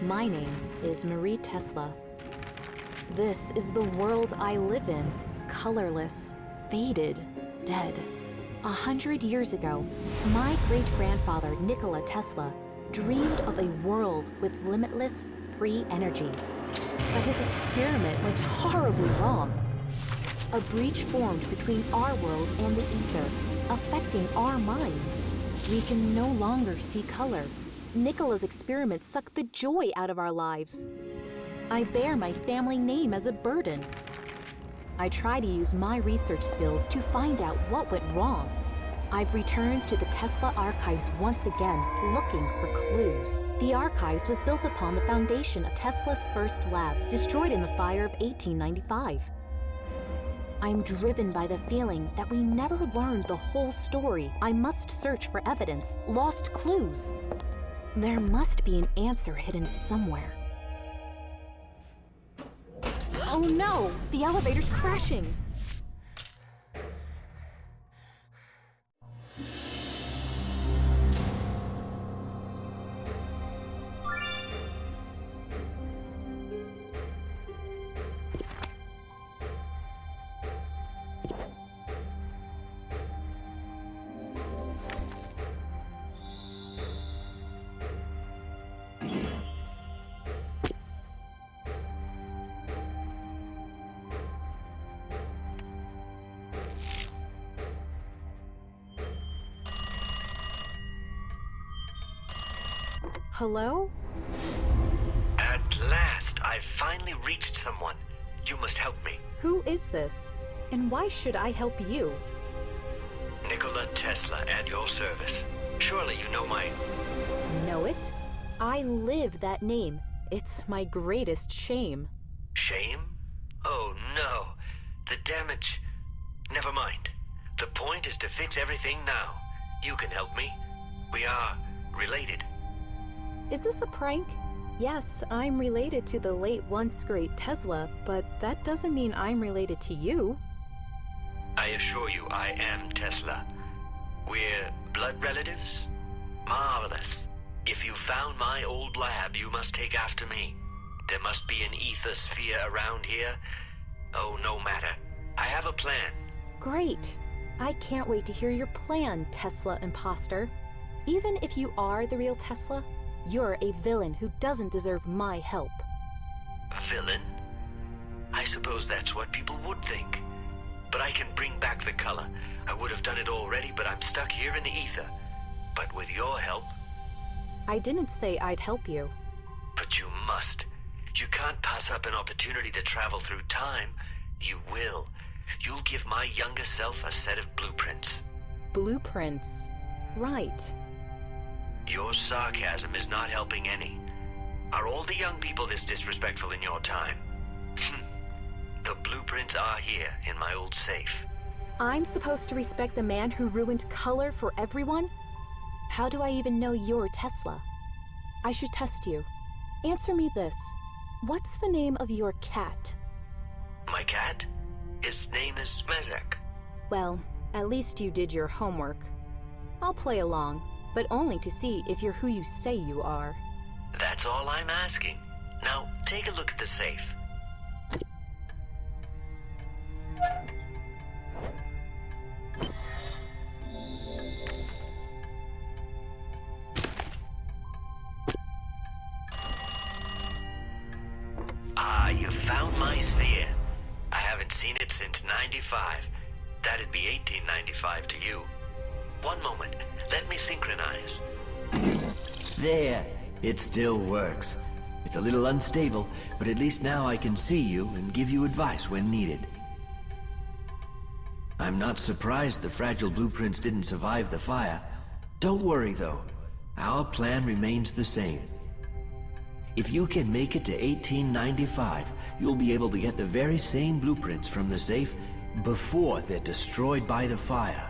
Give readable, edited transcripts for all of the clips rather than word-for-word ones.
My name is Marie Tesla. This is the world I live in, colorless, faded, dead. 100 years ago, my great-grandfather Nikola Tesla dreamed of a world with limitless, free energy. But his experiment went horribly wrong. A breach formed between our world and the ether, affecting our minds. We can no longer see color. Nikola's experiment sucked the joy out of our lives. I bear my family name as a burden. I try to use my research skills to find out what went wrong. I've returned to the Tesla archives once again, looking for clues. The archives was built upon the foundation of Tesla's first lab, destroyed in the fire of 1895. I'm driven by the feeling that we never learned the whole story. I must search for evidence, lost clues. There must be an answer hidden somewhere. Oh no! The elevator's crashing! Hello? At last, I've finally reached someone. You must help me. Who is this? And why should I help you? Nikola Tesla at your service. Surely you know my... Know it? I live that name. It's my greatest shame. Shame? Oh no. The damage... Never mind. The point is to fix everything now. You can help me. We are related. Is this a prank? Yes, I'm related to the late once great Tesla, but that doesn't mean I'm related to you. I assure you, I am Tesla. We're blood relatives? Marvelous. If you found my old lab, you must take after me. There must be an ether sphere around here. Oh, no matter. I have a plan. Great. I can't wait to hear your plan, Tesla imposter. Even if you are the real Tesla, you're a villain who doesn't deserve my help. A villain? I suppose that's what people would think. But I can bring back the color. I would have done it already, but I'm stuck here in the ether. But with your help... I didn't say I'd help you. But you must. You can't pass up an opportunity to travel through time. You will. You'll give my younger self a set of blueprints. Blueprints? Right. Your sarcasm is not helping any. Are all the young people this disrespectful in your time? The blueprints are here in my old safe. I'm supposed to respect the man who ruined color for everyone? How do I even know you're Tesla? I should test you. Answer me this. What's the name of your cat? My cat? His name is Mezek. Well, at least you did your homework. I'll play along, but only to see if you're who you say you are. That's all I'm asking. Now, take a look at the safe. Ah, you found my sphere. I haven't seen it since 95. That'd be 1895 to you. One moment. Let me synchronize. There. It still works. It's a little unstable, but at least now I can see you and give you advice when needed. I'm not surprised the fragile blueprints didn't survive the fire. Don't worry, though. Our plan remains the same. If you can make it to 1895, you'll be able to get the very same blueprints from the safe before they're destroyed by the fire.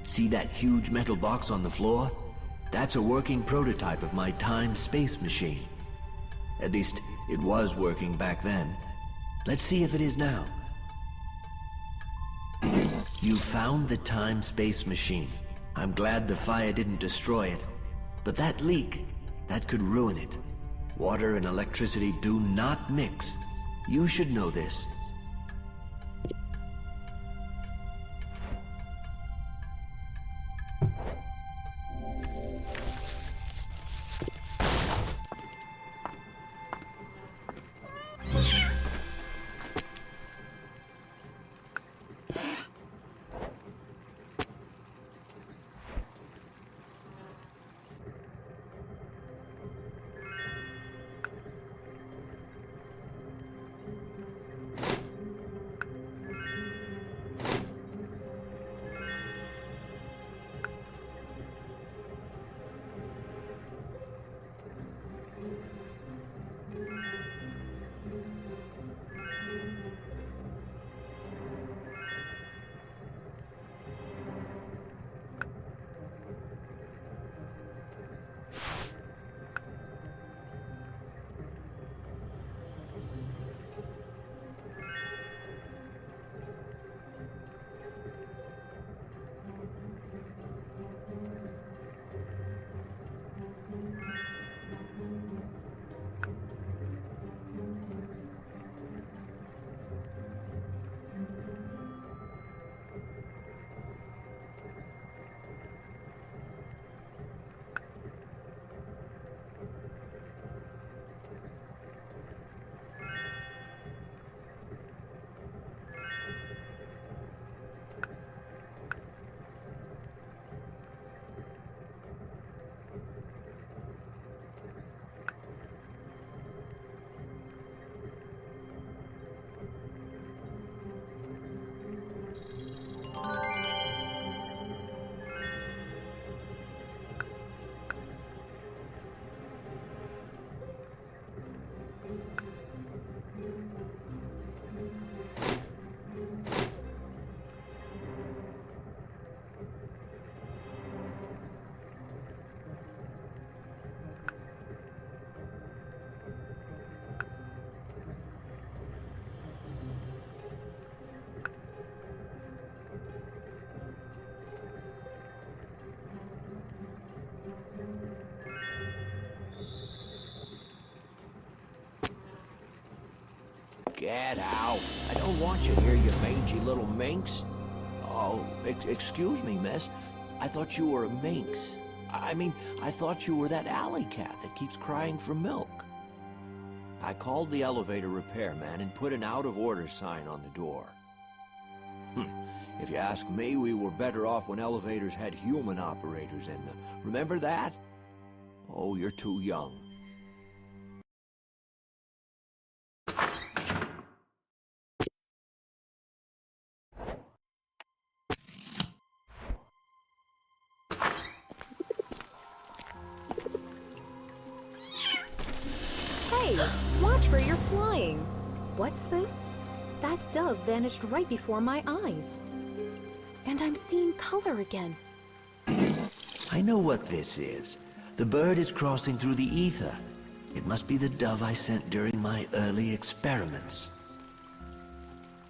See that huge metal box on the floor? That's a working prototype of my time-space machine. At least, it was working back then. Let's see if it is now. You found the time-space machine. I'm glad the fire didn't destroy it. But that leak, That could ruin it. Water and electricity do not mix. You should know this. Get out. I don't want you here, you mangy little minx. Oh, excuse me, miss. I thought you were a minx. I mean, I thought you were that alley cat that keeps crying for milk. I called the elevator repairman and put an out-of-order sign on the door. If you ask me, we were better off when elevators had human operators in them. Remember that? Oh, you're too young. Hey, watch where you're flying. What's this? That dove vanished right before my eyes. And I'm seeing color again. I know what this is. The bird is crossing through the ether. It must be the dove I sent during my early experiments.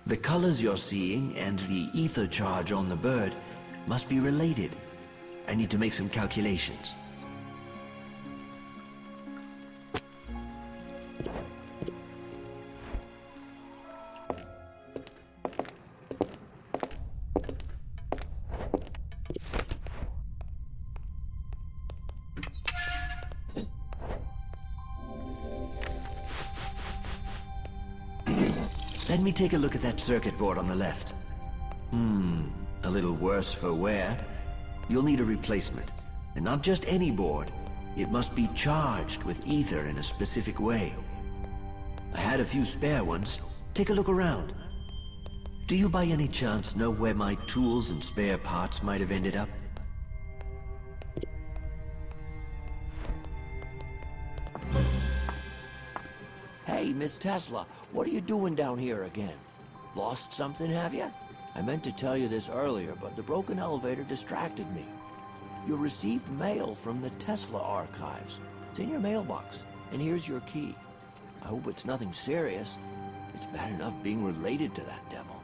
The colors you're seeing and the ether charge on the bird must be related. I need to make some calculations. Let me take a look at that circuit board on the left. A little worse for wear. You'll need a replacement. And not just any board. It must be charged with ether in a specific way. I had a few spare ones. Take a look around. Do you by any chance know where my tools and spare parts might have ended up? Hey, Miss Tesla, what are you doing down here again? Lost something, have you? I meant to tell you this earlier, but the broken elevator distracted me. You received mail from the Tesla archives. It's in your mailbox, and here's your key. I hope it's nothing serious. It's bad enough being related to that devil.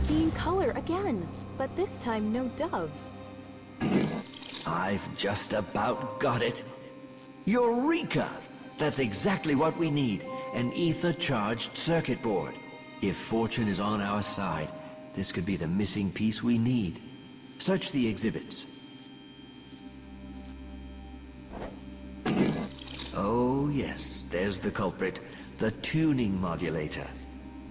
seeing color again, but this time no dove. I've just about got it. Eureka! That's exactly what we need. An ether-charged circuit board. If fortune is on our side, this could be the missing piece we need. Search the exhibits. Oh yes, there's the culprit. The tuning modulator.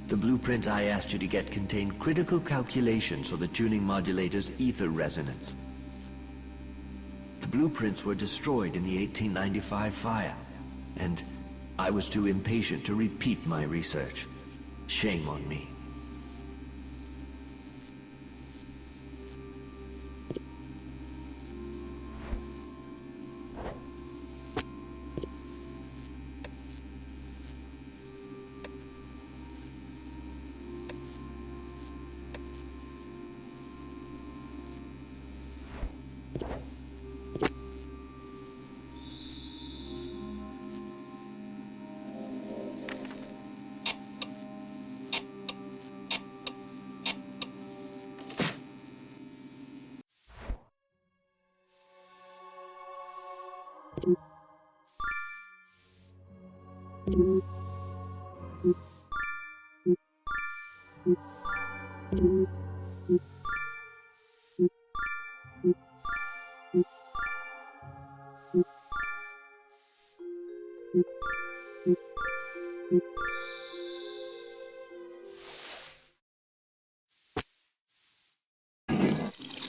The blueprint I asked you to get contained critical calculations for the tuning modulator's ether resonance. The blueprints were destroyed in the 1895 fire, and I was too impatient to repeat my research. Shame on me.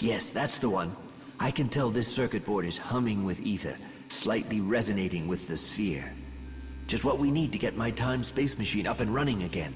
Yes, that's the one. I can tell this circuit board is humming with ether, slightly resonating with the sphere. Just what we need to get my time-space machine up and running again.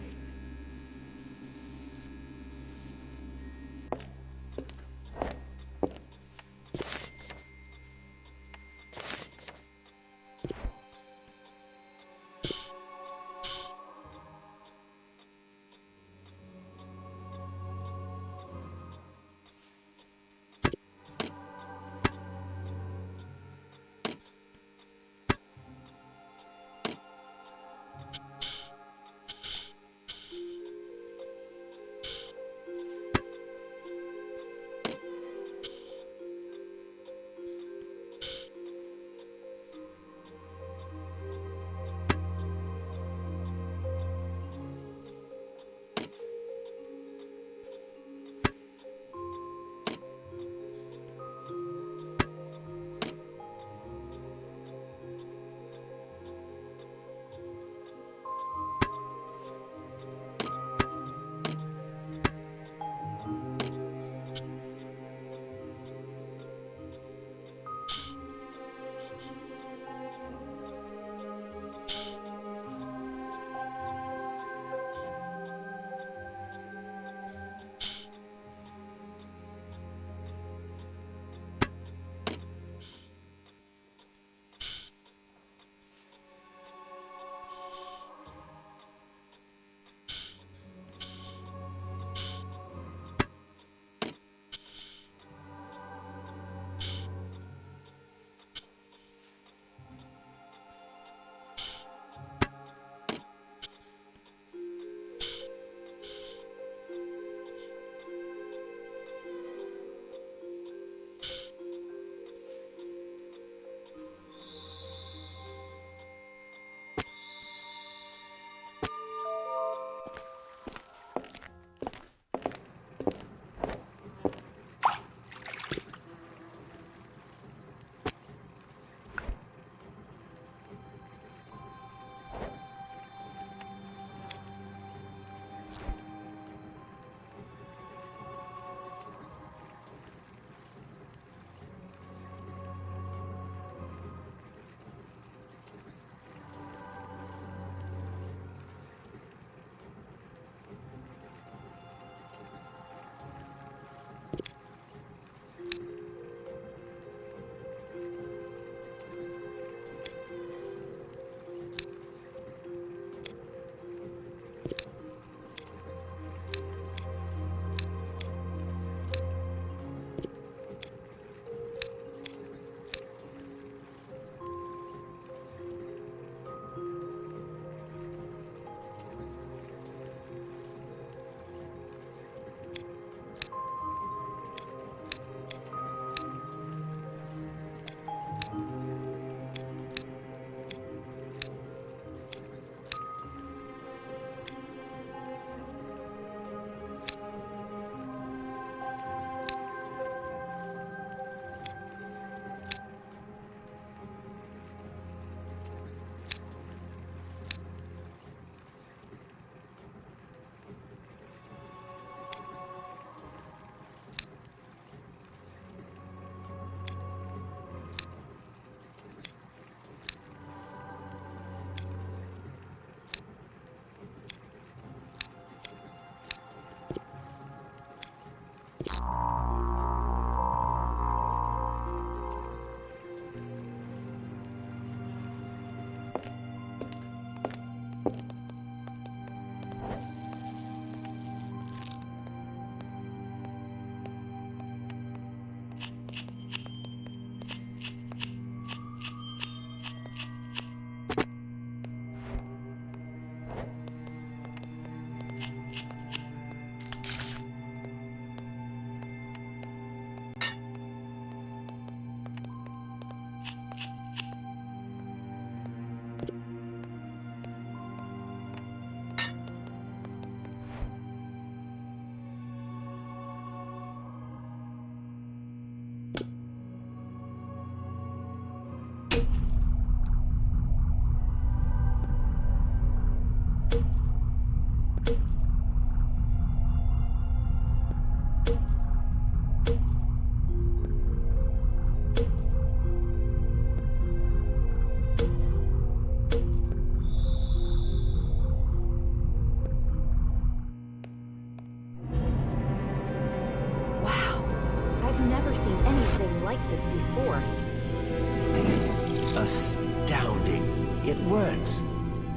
more. Astounding. It works.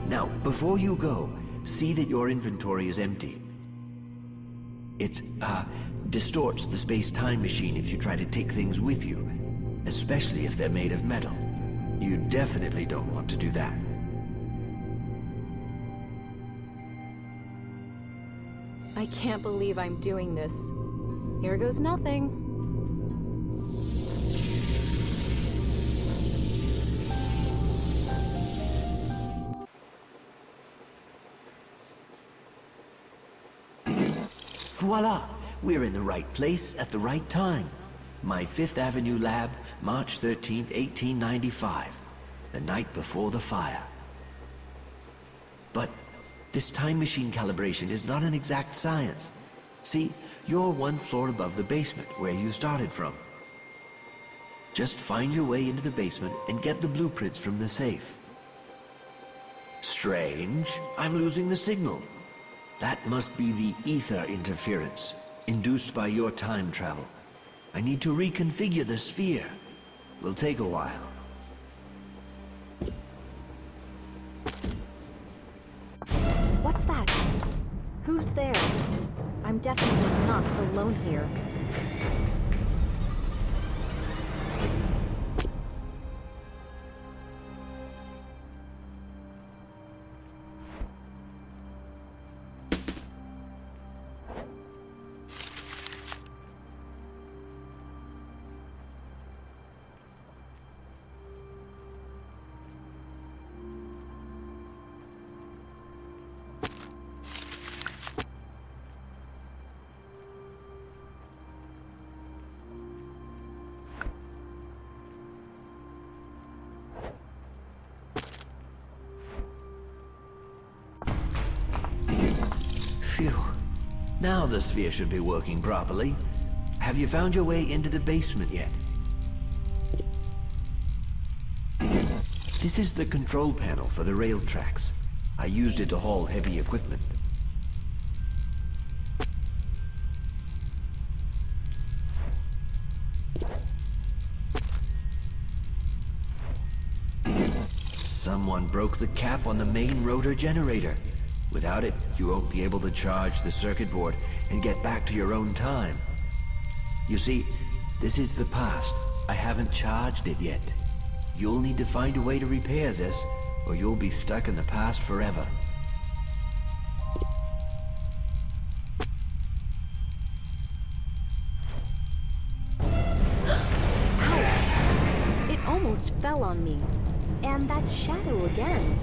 Now, before you go, see that your inventory is empty. It, distorts the space-time machine if you try to take things with you, especially if they're made of metal. You definitely don't want to do that. I can't believe I'm doing this. Here goes nothing. Voila! We're in the right place at the right time. My Fifth Avenue lab, March 13th, 1895. The night before the fire. But this time machine calibration is not an exact science. See, you're one floor above the basement, where you started from. Just find your way into the basement and get the blueprints from the safe. Strange, I'm losing the signal. That must be the ether interference, induced by your time travel. I need to reconfigure the sphere. Will take a while. What's that? Who's there? I'm definitely not alone here. Phew. Now the sphere should be working properly. Have you found your way into the basement yet? This is the control panel for the rail tracks. I used it to haul heavy equipment. Someone broke the cap on the main rotor generator. Without it, you won't be able to charge the circuit board and get back to your own time. You see, this is the past. I haven't charged it yet. You'll need to find a way to repair this, or you'll be stuck in the past forever. Ouch! It almost fell on me. And that shadow again.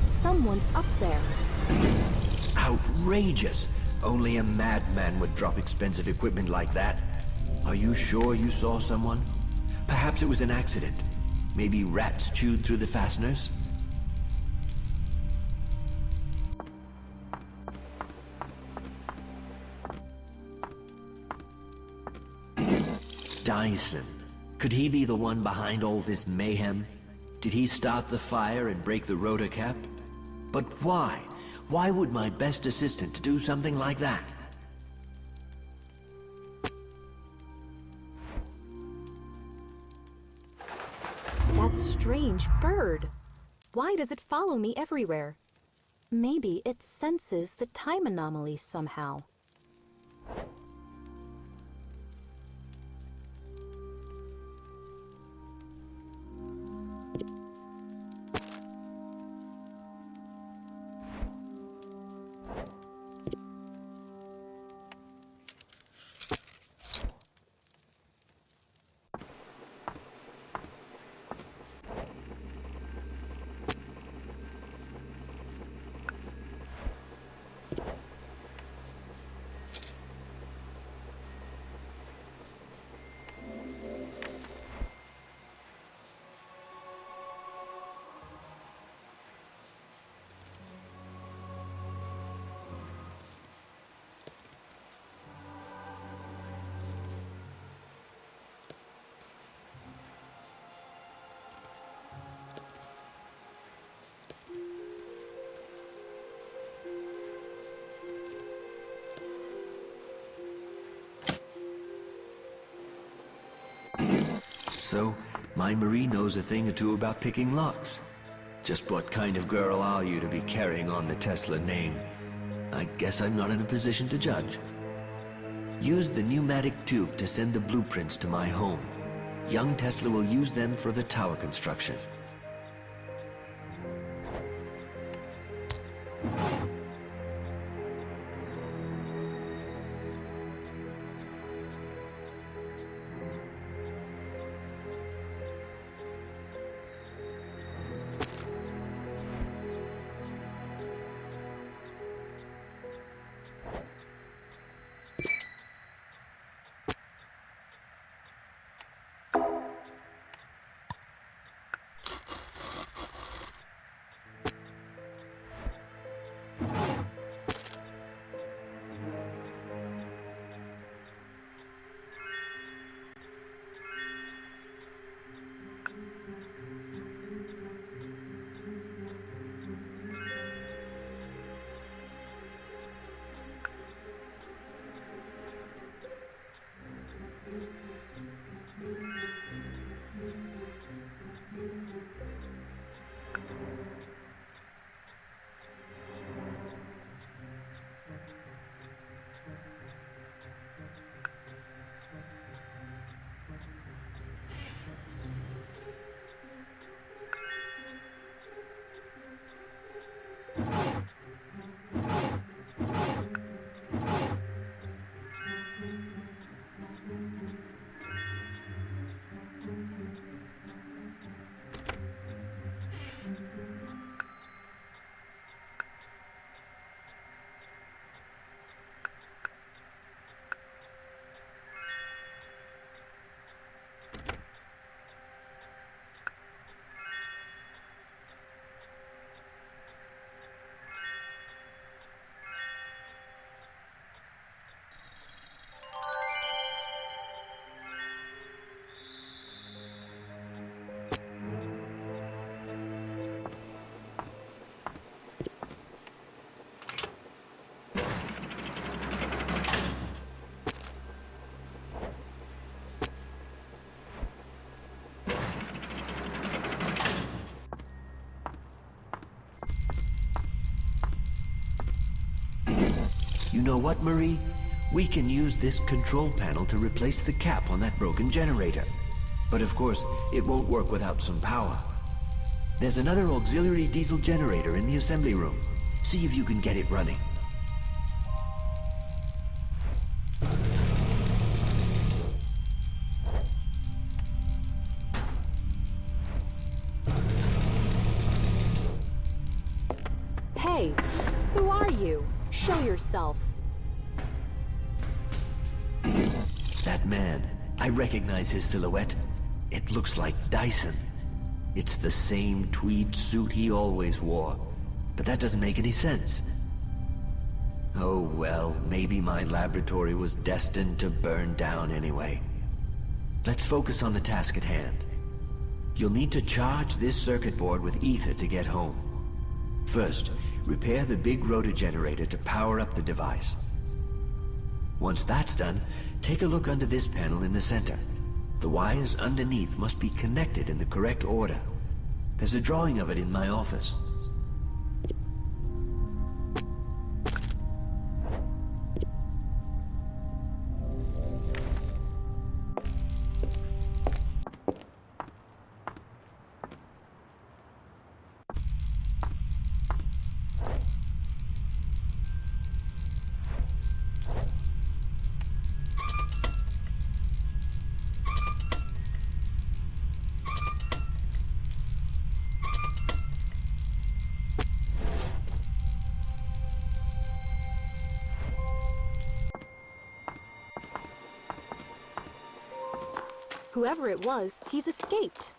Someone's up there. Outrageous! Only a madman would drop expensive equipment like that. Are you sure you saw someone? Perhaps it was an accident. Maybe rats chewed through the fasteners? Dyson. Could he be the one behind all this mayhem? Did he start the fire and break the rotor cap? But why? Why would my best assistant do something like that? That strange bird. Why does it follow me everywhere? Maybe it senses the time anomaly somehow. So, My Marie knows a thing or two about picking locks. Just what kind of girl are you to be carrying on the Tesla name? I guess I'm not in a position to judge. Use the pneumatic tube to send the blueprints to my home. Young Tesla will use them for the tower construction. You know what, Marie? We can use this control panel to replace the cap on that broken generator. But of course, it won't work without some power. There's another auxiliary diesel generator in the assembly room. See if you can get it running. Hey, who are you? Show yourself. That man, I recognize his silhouette. It looks like Dyson. It's the same tweed suit he always wore. But that doesn't make any sense. Oh well, maybe my laboratory was destined to burn down anyway. Let's focus on the task at hand. You'll need to charge this circuit board with ether to get home. First, repair the big rotor generator to power up the device. Once that's done, take a look under this panel in the center. The wires underneath must be connected in the correct order. There's a drawing of it in my office. Whoever it was, he's escaped.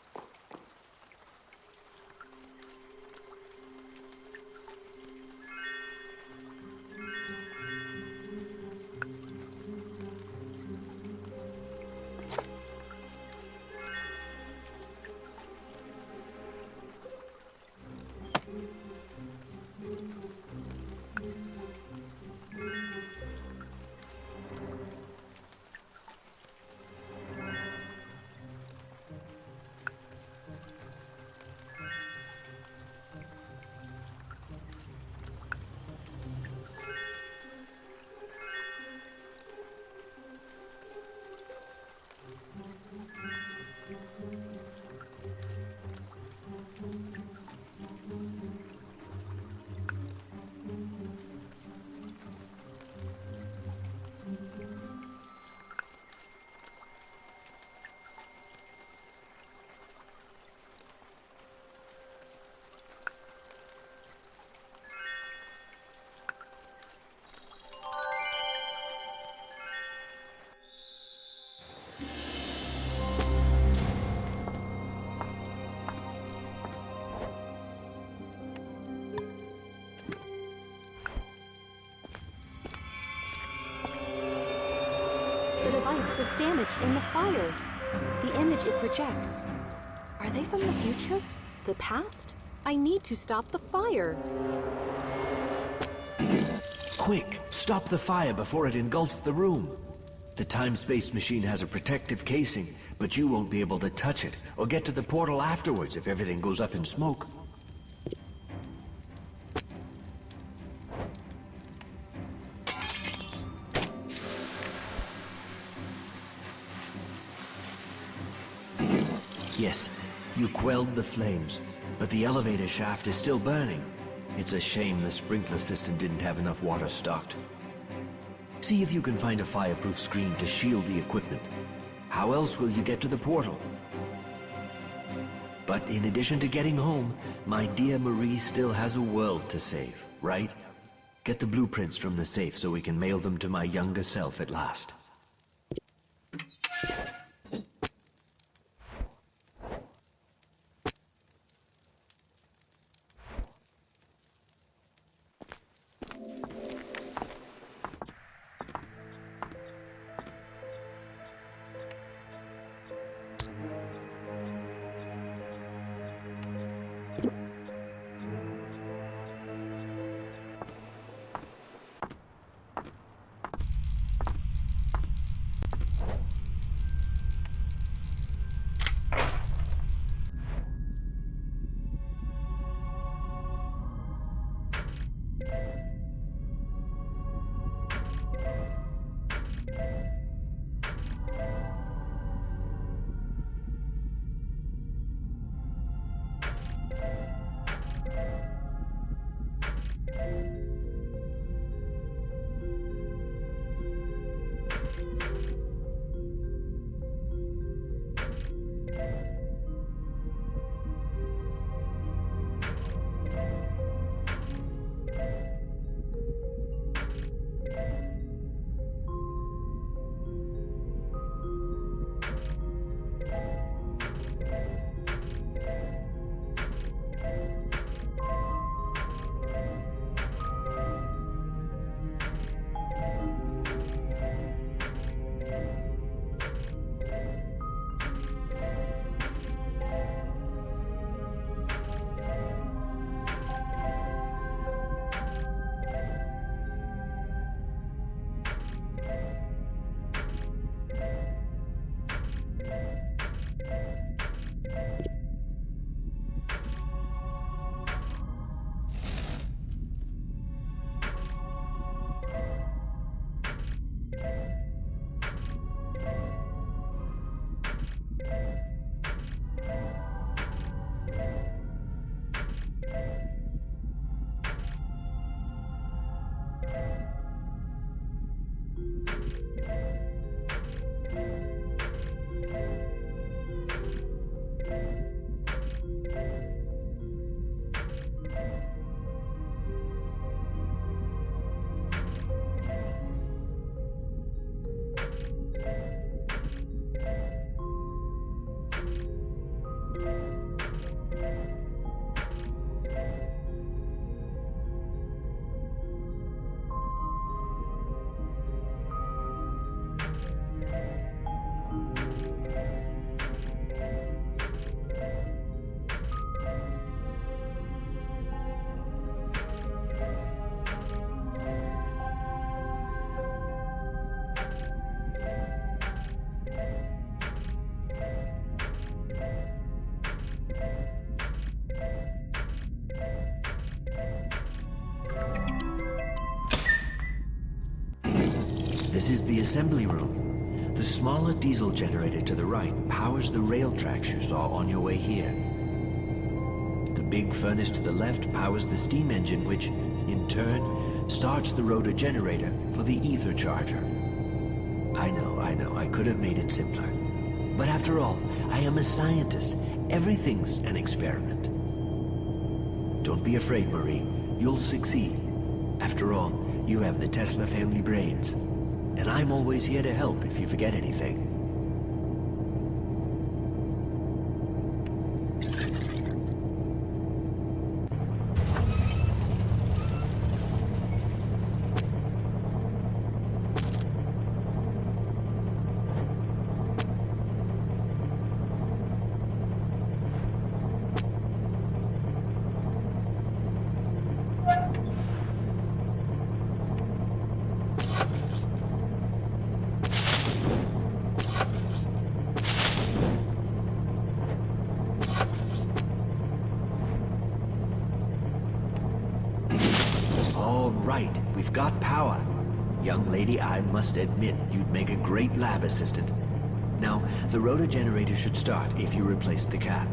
was damaged in the fire. The image it projects. Are they from the future? The past? I need to stop the fire. Quick, stop the fire before it engulfs the room. The time-space machine has a protective casing, but you won't be able to touch it or get to the portal afterwards if everything goes up in smoke. Yes, you quelled the flames, but the elevator shaft is still burning. It's a shame the sprinkler system didn't have enough water stocked. See if you can find a fireproof screen to shield the equipment. How else will you get to the portal? But in addition to getting home, my dear Marie still has a world to save, right? Get the blueprints from the safe so we can mail them to my younger self at last. This is the assembly room. The smaller diesel generator to the right powers the rail tracks you saw on your way here. The big furnace to the left powers the steam engine, which, in turn, starts the rotor generator for the ether charger. I know, I could have made it simpler. But after all, I am a scientist. Everything's an experiment. Don't be afraid, Marie. You'll succeed. After all, you have the Tesla family brains. And I'm always here to help if you forget anything. right. We've got power. Young lady, I must admit, you'd make a great lab assistant. Now, the rotor generator should start if you replace the cap.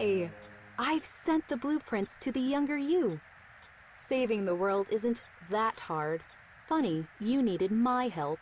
way! I've sent the blueprints to the younger you. Saving the world isn't that hard. Funny, you needed my help.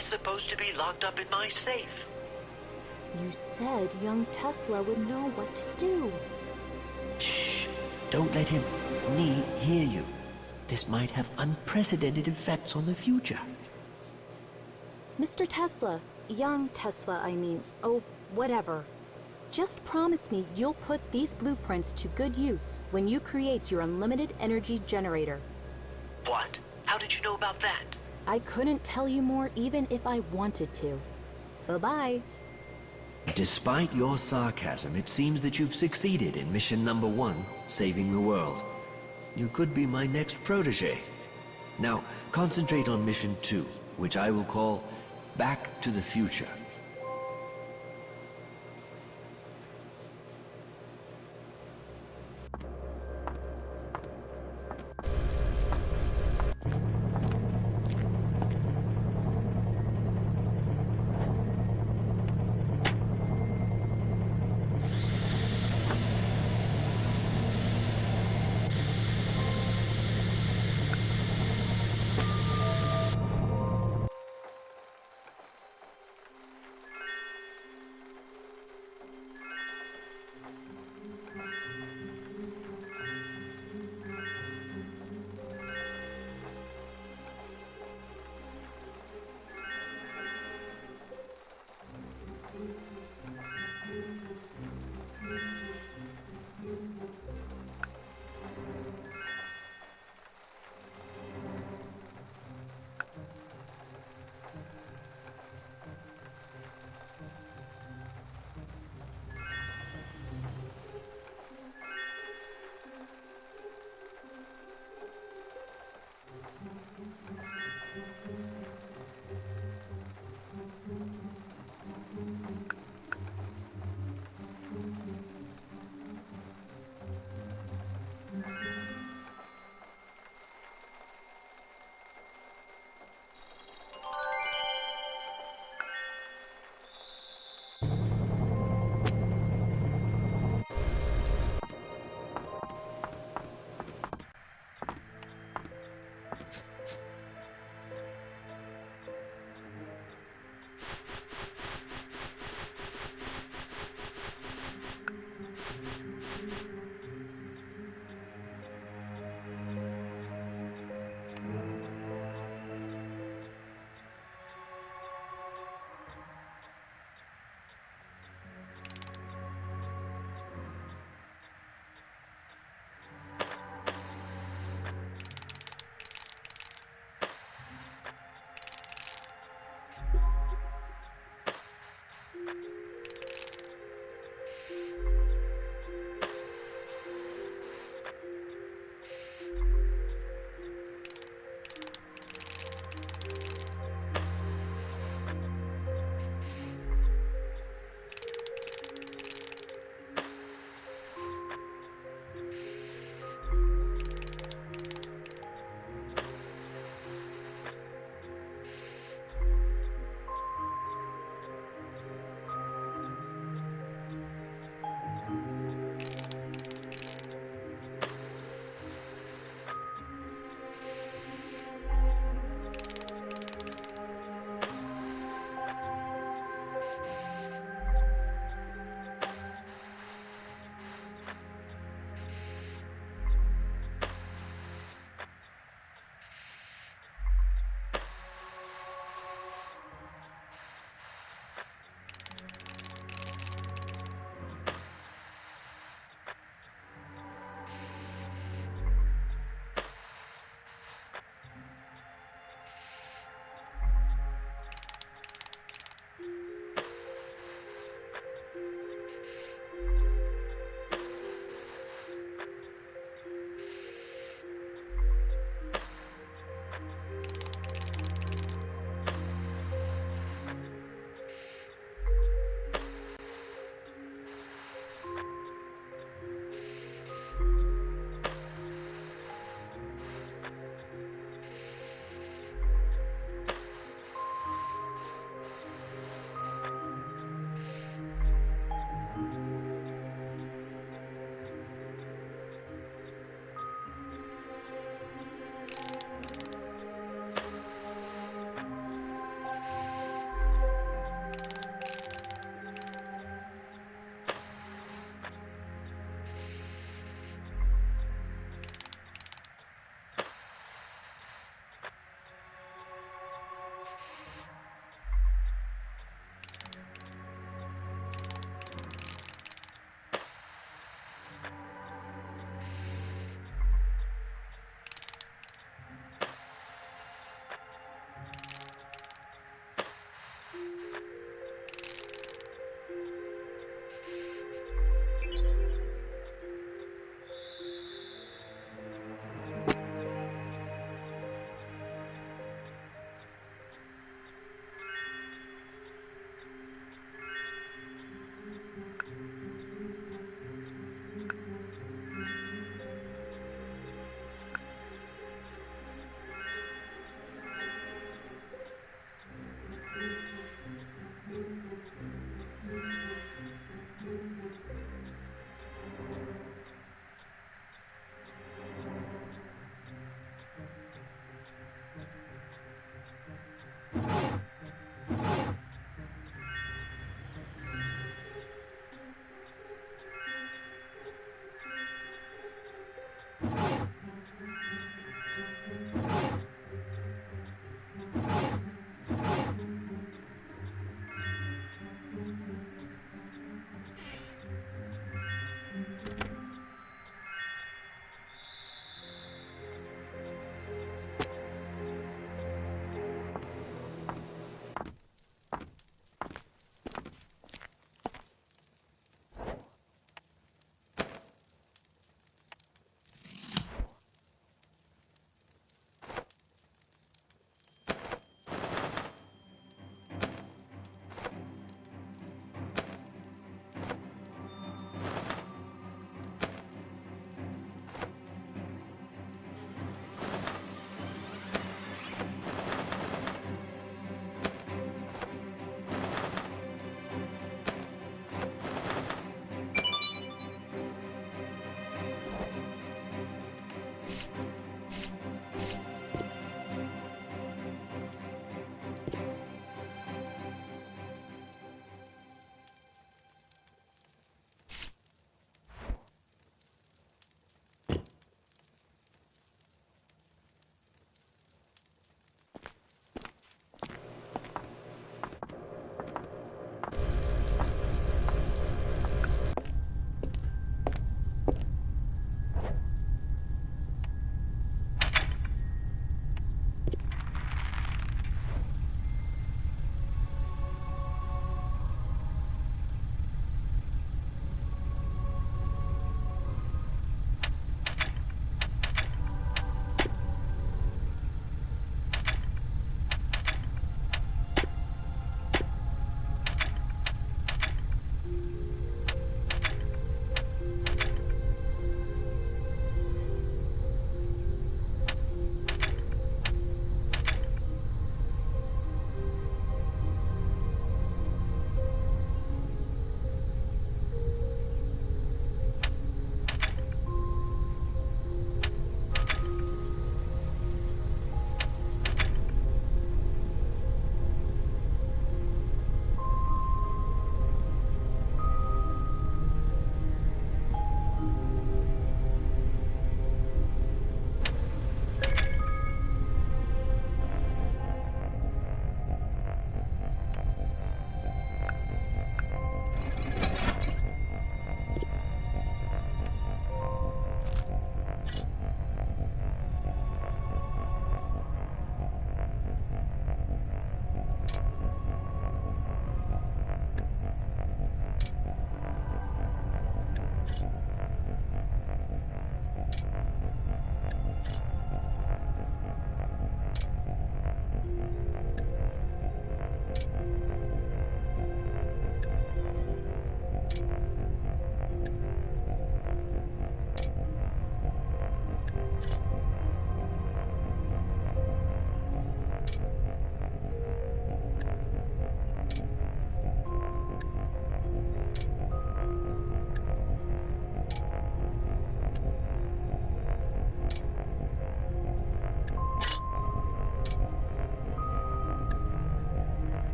Supposed to be locked up in my safe. You said young Tesla would know what to do. Shh! Don't let him hear you. This might have unprecedented effects on the future. Mr. Tesla, young Tesla, I mean, oh, whatever. Just promise me you'll put these blueprints to good use when you create your unlimited energy generator. What? How did you know about that? I couldn't tell you more even if I wanted to. Bye-bye. Despite your sarcasm, it seems that you've succeeded in mission number 1, saving the world. You could be my next protege. Now, concentrate on mission 2, which I will call Back to the Future.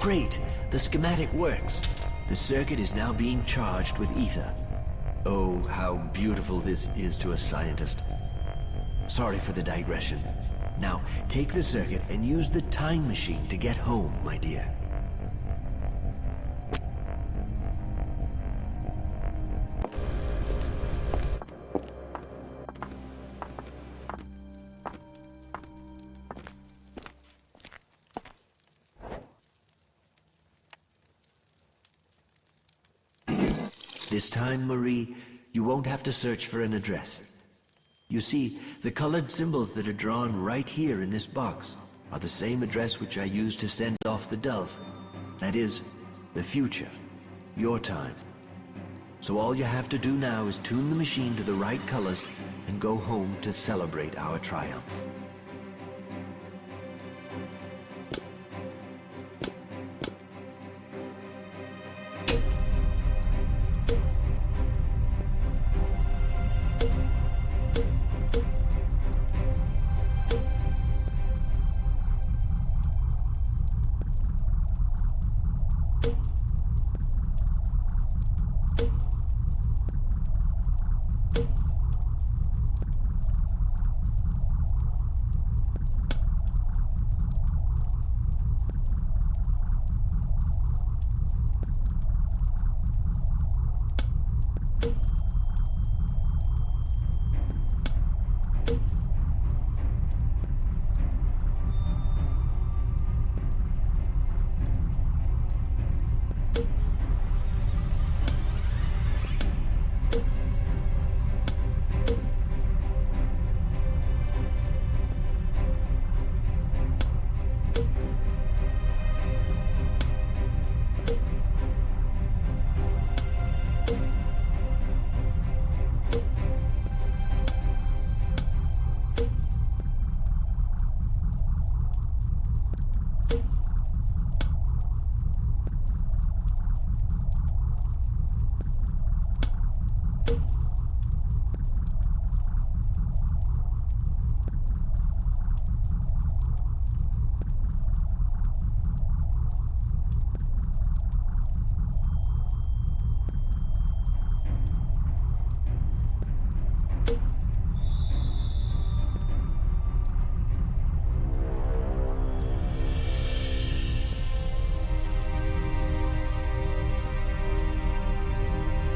Great! The schematic works. The circuit is now being charged with ether. Oh, how beautiful this is to a scientist. Sorry for the digression. Now, take the circuit and use the time machine to get home, my dear. This time, Marie, you won't have to search for an address. You see, the colored symbols that are drawn right here in this box are the same address which I used to send off the dove. That is, the future, your time. So all you have to do now is tune the machine to the right colors and go home to celebrate our triumph.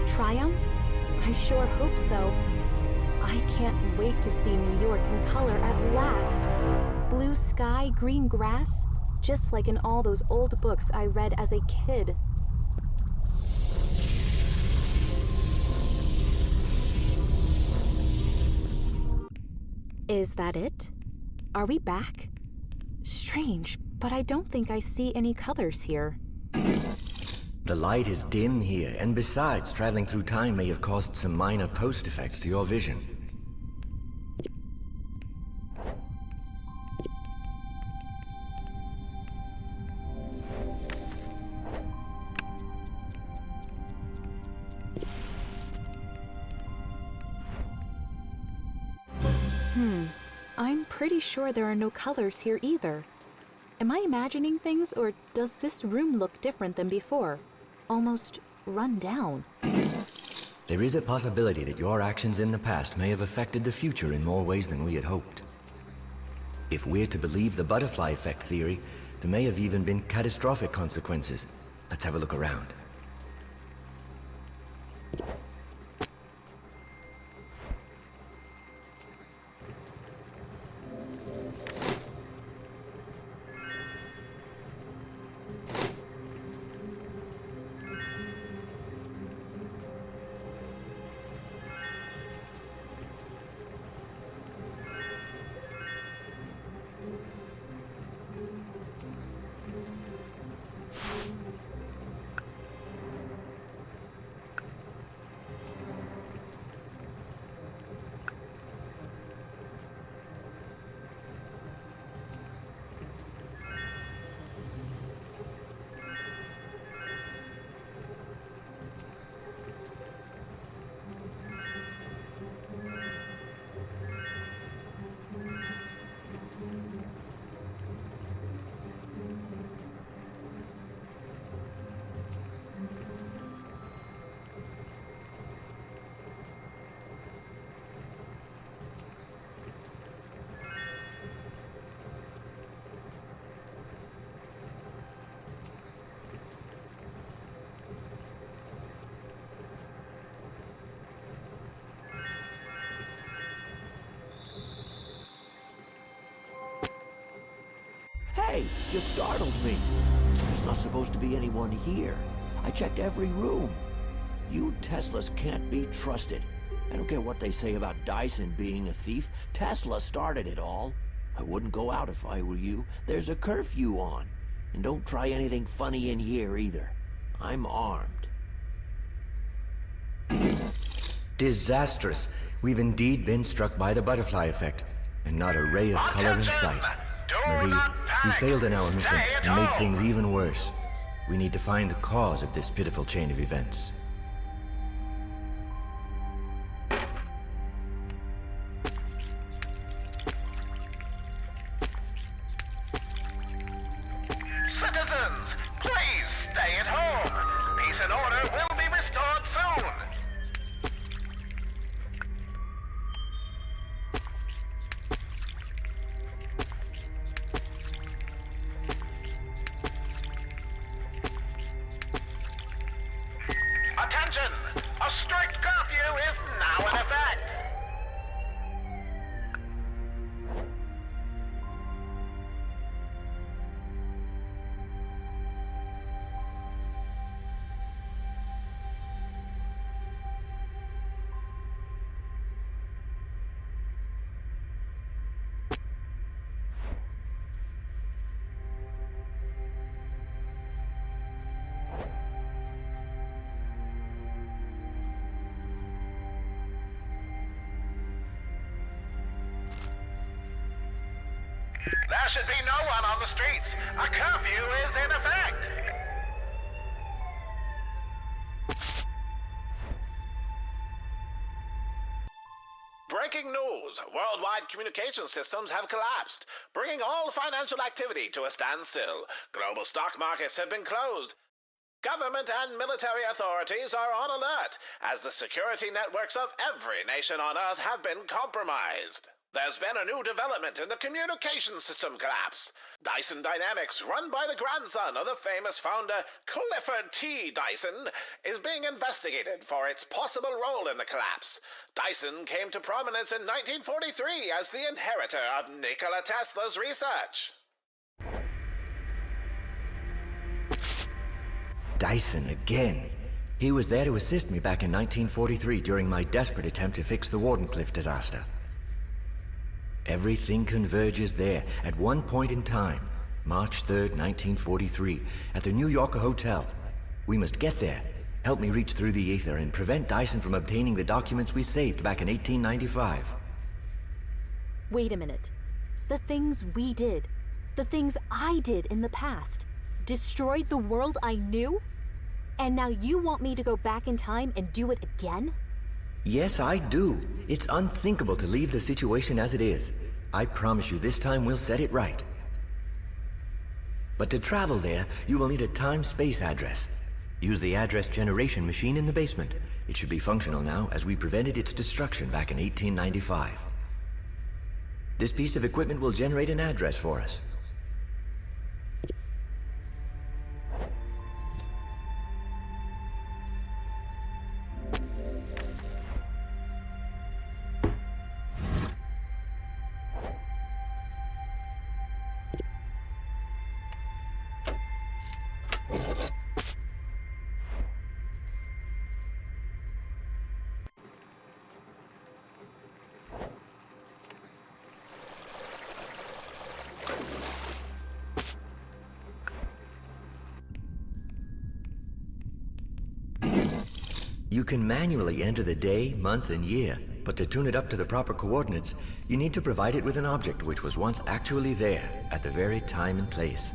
Triumph? I sure hope so. I can't wait to see New York in color at last. Blue sky, green grass, just like in all those old books I read as a kid. Is that it? Are we back? Strange, but I don't think I see any colors here. The light is dim here, and besides, traveling through time may have caused some minor post-effects to your vision. I'm pretty sure there are no colors here either. Am I imagining things, or does this room look different than before? Almost run down. There is a possibility that your actions in the past may have affected the future in more ways than we had hoped. If we're to believe the butterfly effect theory, there may have even been catastrophic consequences. Let's have a look around. Hey, you startled me. There's not supposed to be anyone here. I checked every room. You Teslas can't be trusted. I don't care what they say about Dyson being a thief. Tesla started it all. I wouldn't go out if I were you. There's a curfew on. And don't try anything funny in here either. I'm armed. Disastrous. We've indeed been struck by the butterfly effect, and not a ray of color in sight. Marie, we failed in our mission and made things even worse. We need to find the cause of this pitiful chain of events. Citizens, please stay at home. Peace and order will be restored soon. Attention! A strict curfew is now in effect. There should be no one on the streets. A curfew is in effect. Breaking news. Worldwide communication systems have collapsed, bringing all financial activity to a standstill. Global stock markets have been closed. Government and military authorities are on alert, as the security networks of every nation on Earth have been compromised. There's been a new development in the communication system collapse. Dyson Dynamics, run by the grandson of the famous founder Clifford T. Dyson, is being investigated for its possible role in the collapse. Dyson came to prominence in 1943 as the inheritor of Nikola Tesla's research. Dyson again. He was there to assist me back in 1943 during my desperate attempt to fix the Ворденклиф disaster. Everything converges there at one point in time, March 3rd, 1943, at the New Yorker Hotel. We must get there, help me reach through the ether, and prevent Dyson from obtaining the documents we saved back in 1895. Wait a minute. The things we did, the things I did in the past, destroyed the world I knew? And now you want me to go back in time and do it again? Yes, I do. It's unthinkable to leave the situation as it is. I promise you this time we'll set it right. But to travel there, you will need a time-space address. Use the address generation machine in the basement. It should be functional now, as we prevented its destruction back in 1895. This piece of equipment will generate an address for us. You can manually enter the day, month, and year, but to tune it up to the proper coordinates, you need to provide it with an object which was once actually there, at the very time and place.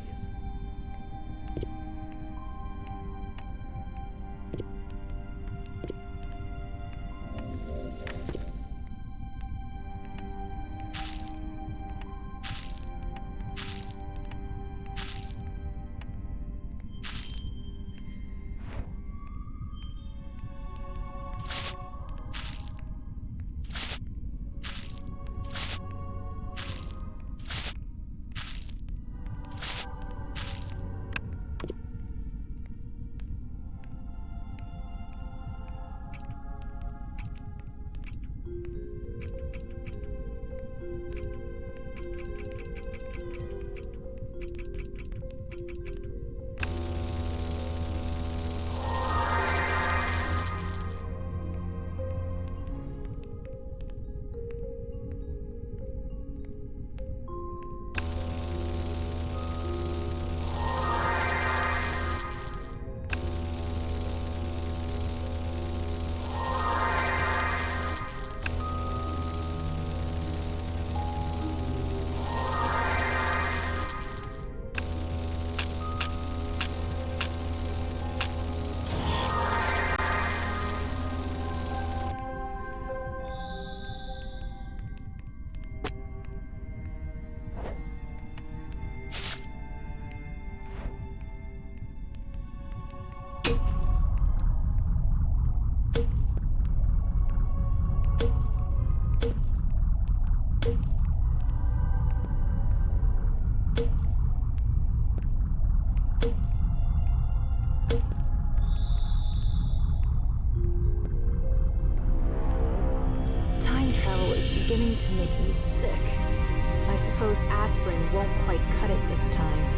won't quite cut it this time.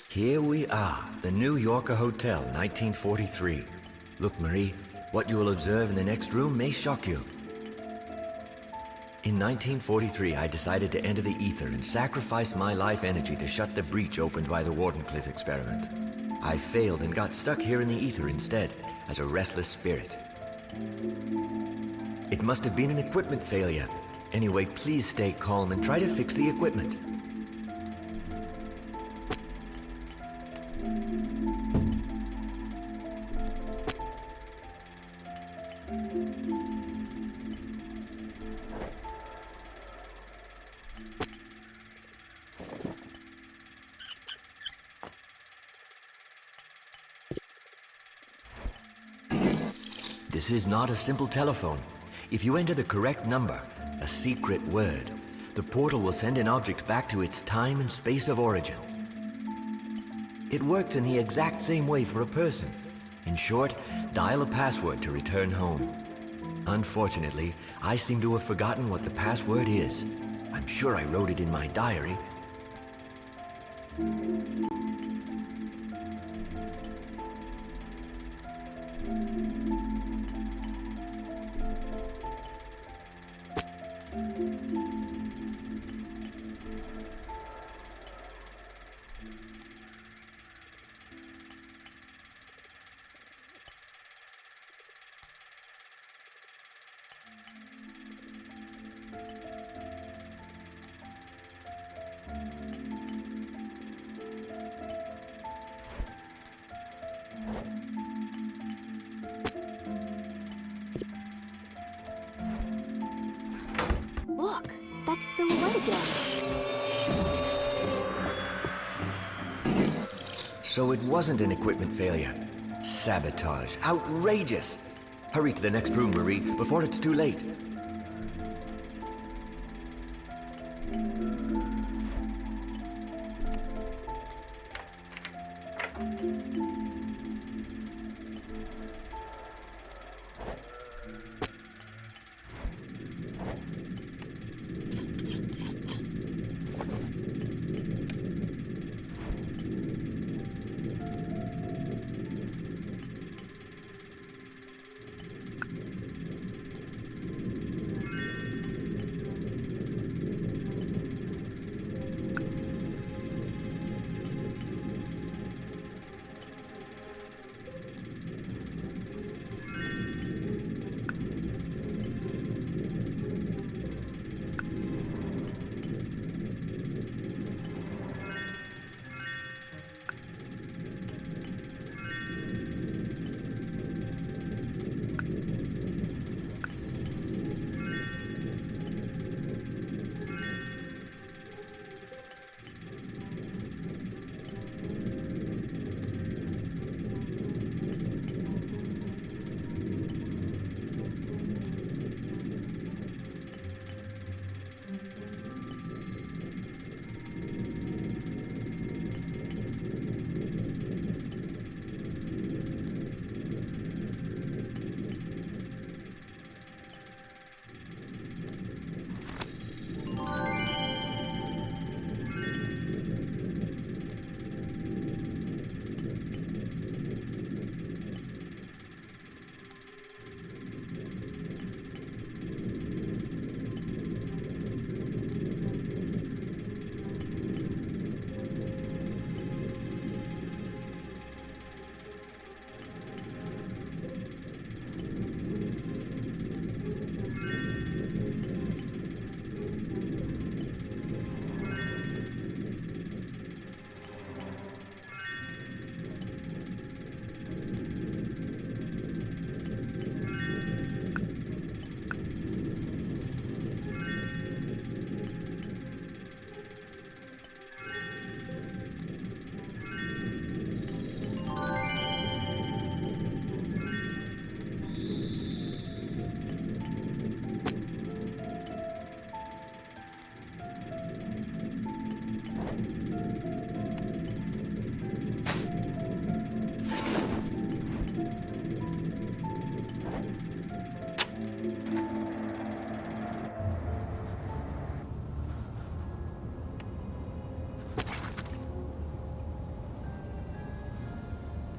Here we are, the New Yorker Hotel, 1943. Look, Marie, what you will observe in the next room may shock you. In 1943, I decided to enter the ether and sacrifice my life energy to shut the breach opened by the Ворденклиф experiment. I failed and got stuck here in the ether instead, as a restless spirit. It must have been an equipment failure. Anyway, please stay calm and try to fix the equipment. This is not a simple telephone. If you enter the correct number, a secret word, the portal will send an object back to its time and space of origin. It works in the exact same way for a person. In short, dial a password to return home. Unfortunately, I seem to have forgotten what the password is. I'm sure I wrote it in my diary. Look, that's silhouette again. So it wasn't an equipment failure. Sabotage. Outrageous! Hurry to the next room, Marie, before it's too late.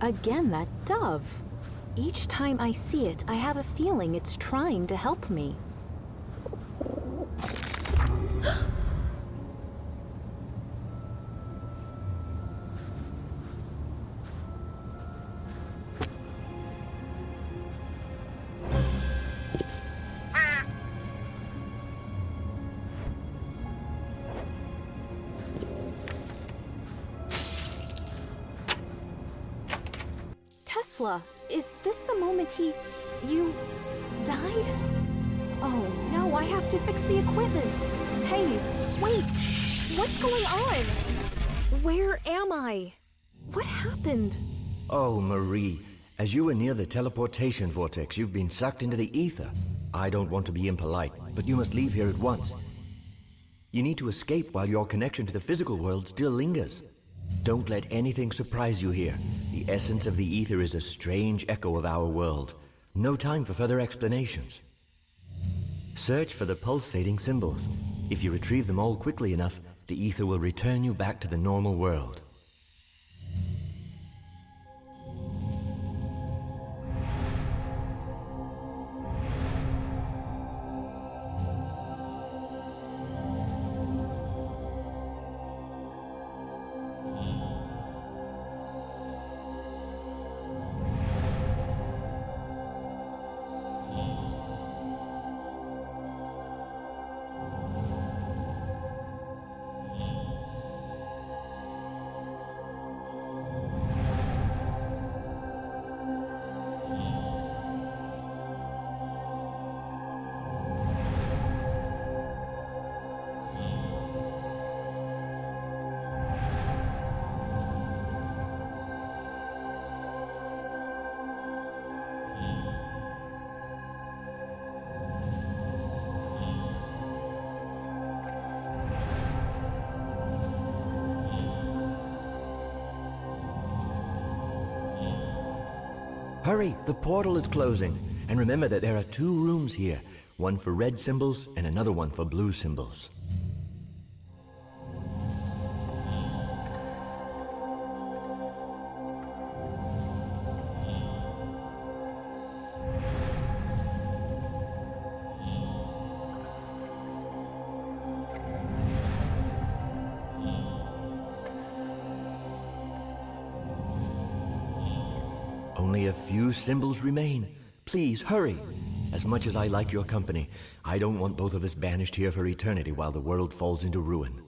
Again, that dove. Each time I see it, I have a feeling it's trying to help me. Tesla, is this the moment you died? Oh no, I have to fix the equipment. Hey, wait, what's going on? Where am I? What happened? Oh, Marie, as you were near the teleportation vortex, you've been sucked into the ether. I don't want to be impolite, but you must leave here at once. You need to escape while your connection to the physical world still lingers. Don't let anything surprise you here. The essence of the ether is a strange echo of our world. No time for further explanations. Search for the pulsating symbols. If you retrieve them all quickly enough, the ether will return you back to the normal world. Hurry, the portal is closing. And remember that there are 2 rooms here, one for red symbols and another one for blue symbols. Only a few symbols remain. Please, hurry. As much as I like your company, I don't want both of us banished here for eternity while the world falls into ruin.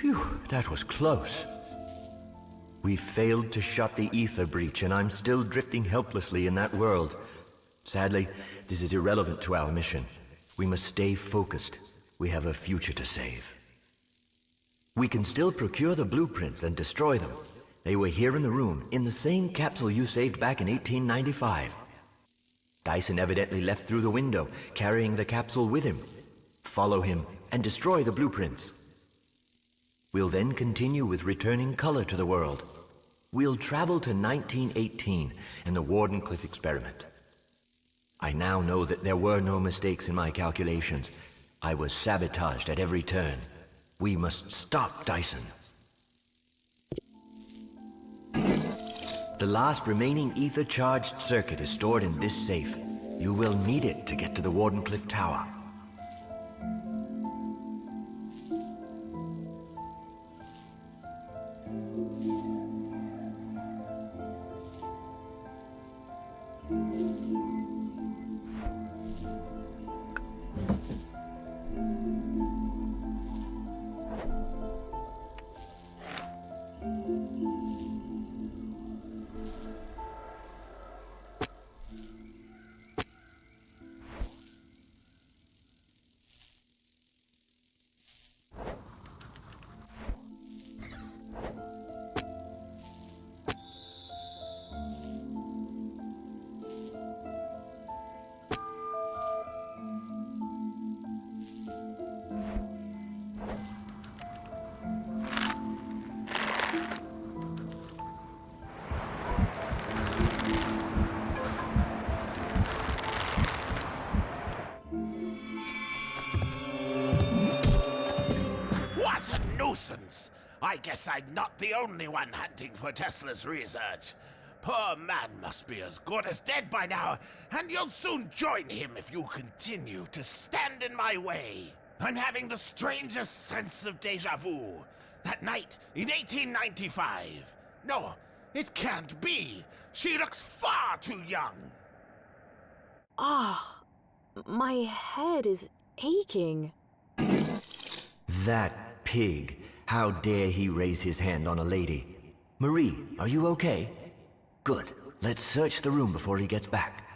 Phew, that was close. We failed to shut the ether breach, and I'm still drifting helplessly in that world. Sadly, this is irrelevant to our mission. We must stay focused. We have a future to save. We can still procure the blueprints and destroy them. They were here in the room, in the same capsule you saved back in 1895. Dyson evidently left through the window, carrying the capsule with him. Follow him and destroy the blueprints. We'll then continue with returning color to the world. We'll travel to 1918 and the Ворденклиф experiment. I now know that there were no mistakes in my calculations. I was sabotaged at every turn. We must stop Dyson. The last remaining ether-charged circuit is stored in this safe. You will need it to get to the Ворденклиф Tower. nonsense. I guess I'm not the only one hunting for Tesla's research. Poor man must be as good as dead by now, and you'll soon join him if you continue to stand in my way. I'm having the strangest sense of deja vu. That night in 1895. No, it can't be. She looks far too young. Ah, my head is aching. That pig. How dare he raise his hand on a lady? Marie, are you okay? Good. Let's search the room before he gets back.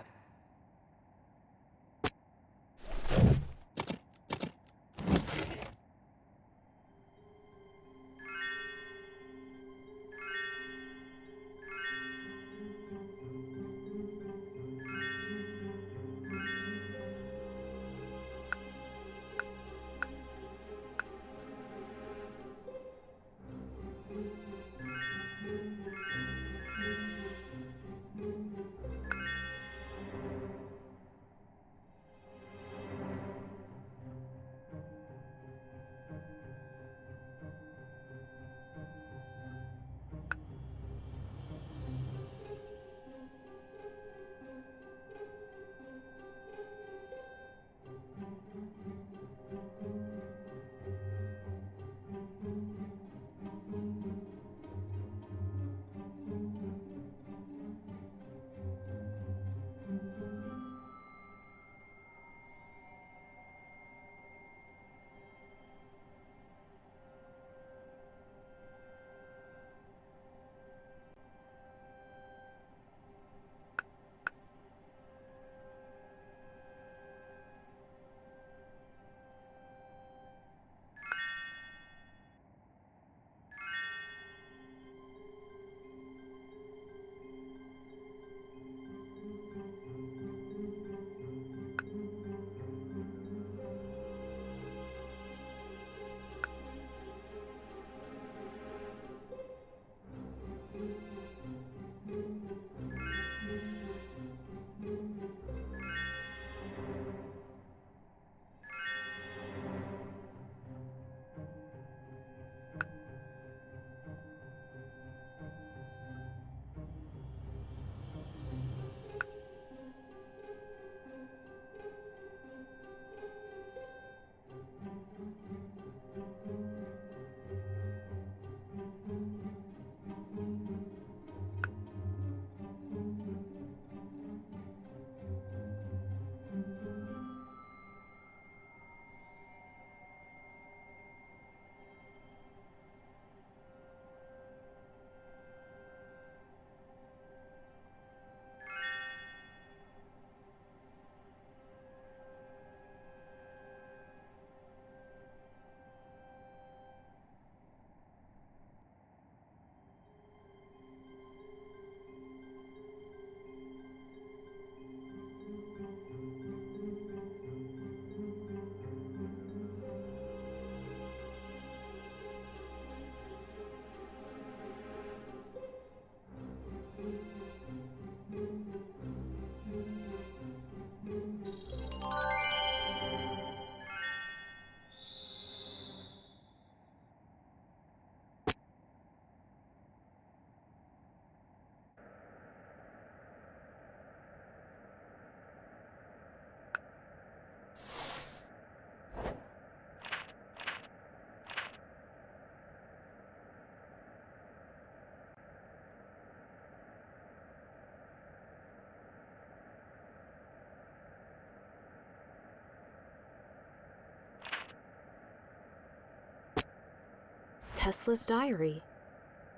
Tesla's diary.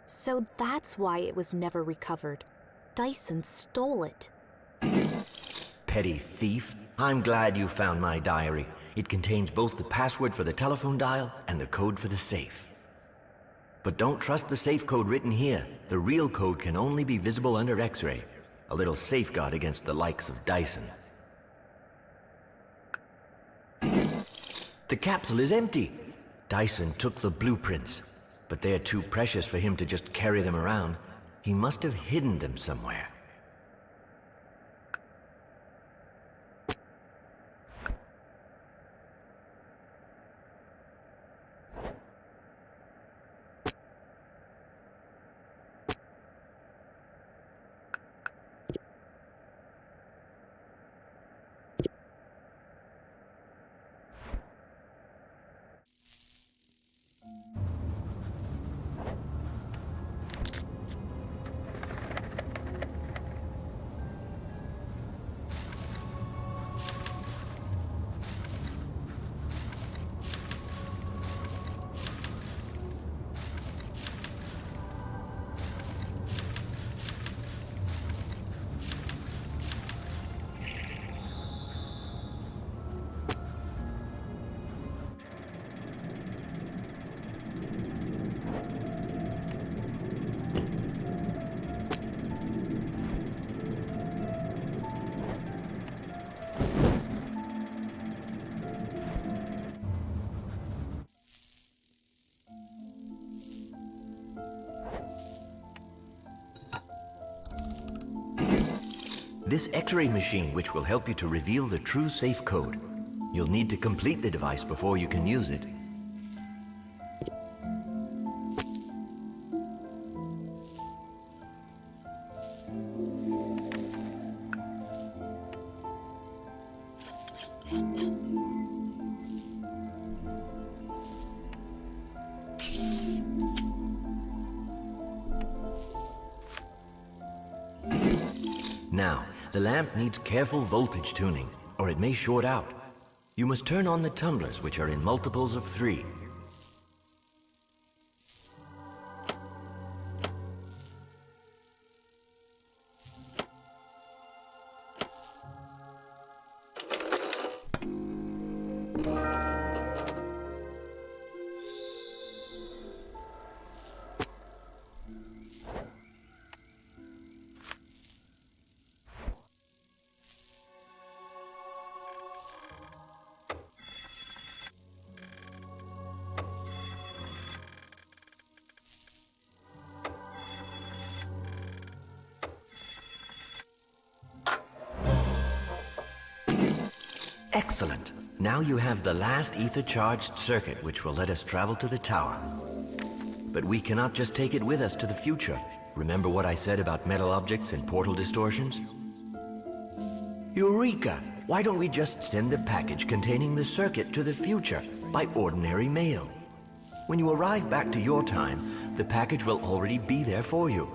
So that's why it was never recovered. Dyson stole it. Petty thief. I'm glad you found my diary. It contains both the password for the telephone dial and the code for the safe. But don't trust the safe code written here. The real code can only be visible under X-ray. A little safeguard against the likes of Dyson. The capsule is empty. Dyson took the blueprints, but they're too precious for him to just carry them around. He must have hidden them somewhere. This X-ray machine, which will help you to reveal the true safe code. You'll need to complete the device before you can use it. Now, the lamp needs careful voltage tuning, or it may short out. You must turn on the tumblers, which are in multiples of 3. Excellent. Now you have the last ether-charged circuit, which will let us travel to the tower. But we cannot just take it with us to the future. Remember what I said about metal objects and portal distortions? Eureka! Why don't we just send the package containing the circuit to the future by ordinary mail? When you arrive back to your time, the package will already be there for you.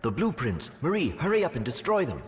The blueprints! Marie, hurry up and destroy them!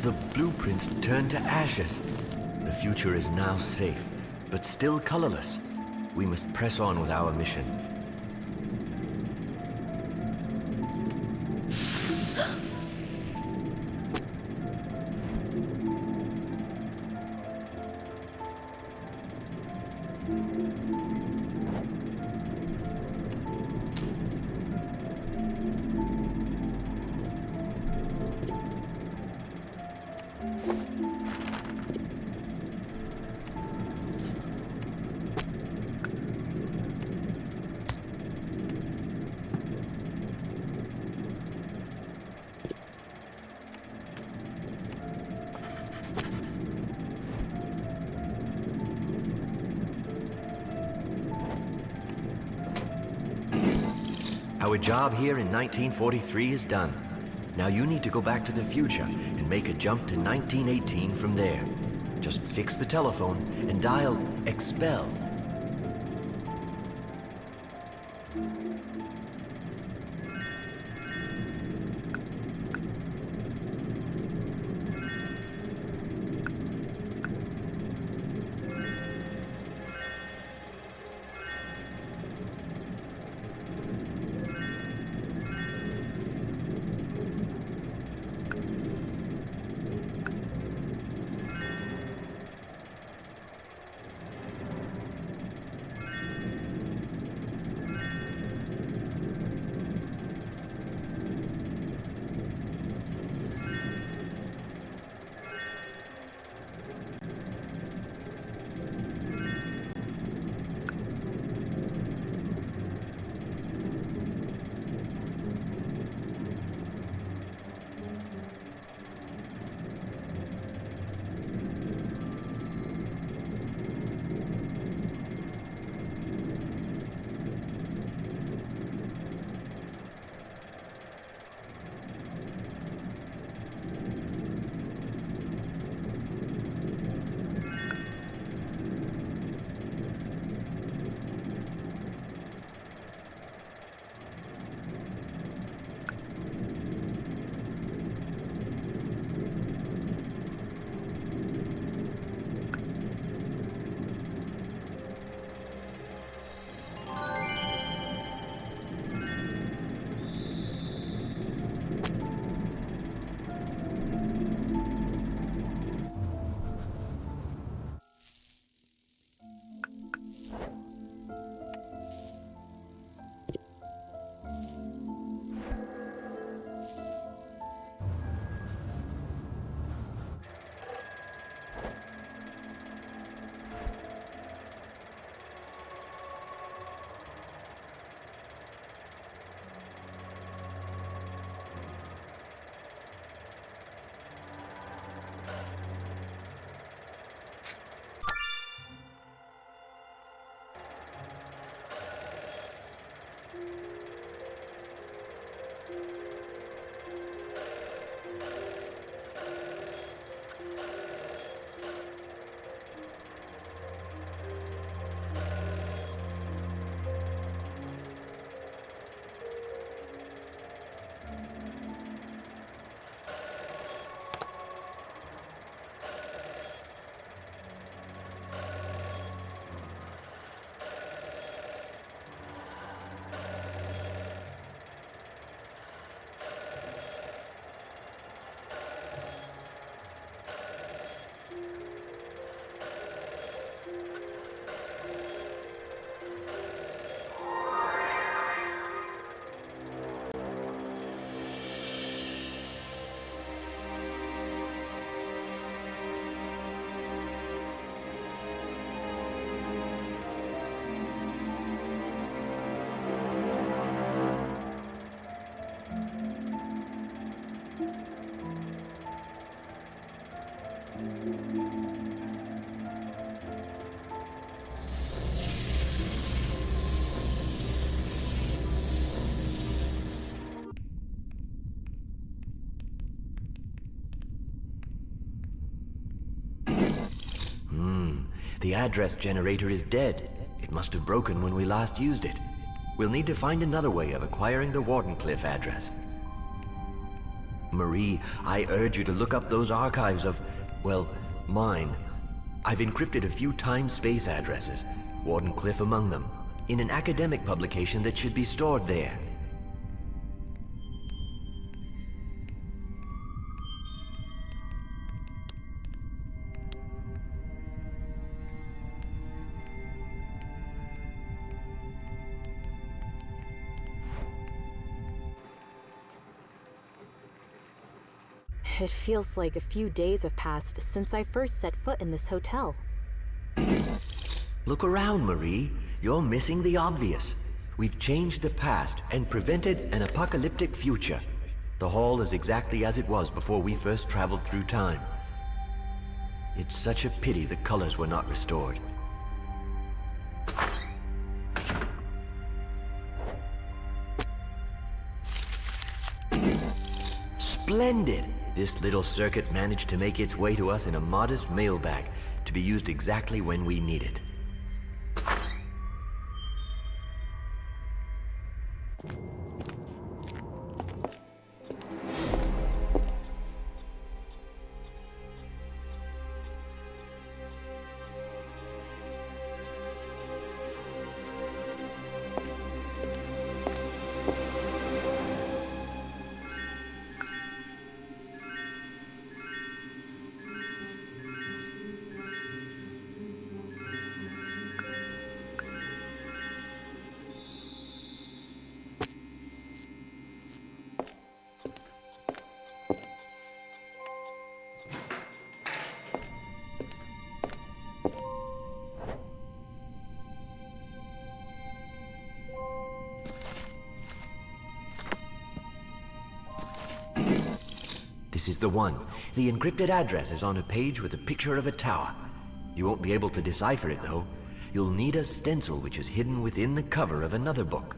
The blueprints turned to ashes. The future is now safe, but still colorless. We must press on with our mission. Our job here in 1943 is done. Now you need to go back to the future and make a jump to 1918 from there. Just fix the telephone and dial expel. The address generator is dead. It must have broken when we last used it. We'll need to find another way of acquiring the Ворденклиф address. Marie, I urge you to look up those archives of, well, mine. I've encrypted a few time-space addresses, Ворденклиф among them, in an academic publication that should be stored there. It feels like a few days have passed since I first set foot in this hotel. Look around, Marie. You're missing the obvious. We've changed the past and prevented an apocalyptic future. The hall is exactly as it was before we first traveled through time. It's such a pity the colors were not restored. Splendid! This little circuit managed to make its way to us in a modest mailbag, to be used exactly when we need it. This is the one. The encrypted address is on a page with a picture of a tower. You won't be able to decipher it, though. You'll need a stencil which is hidden within the cover of another book.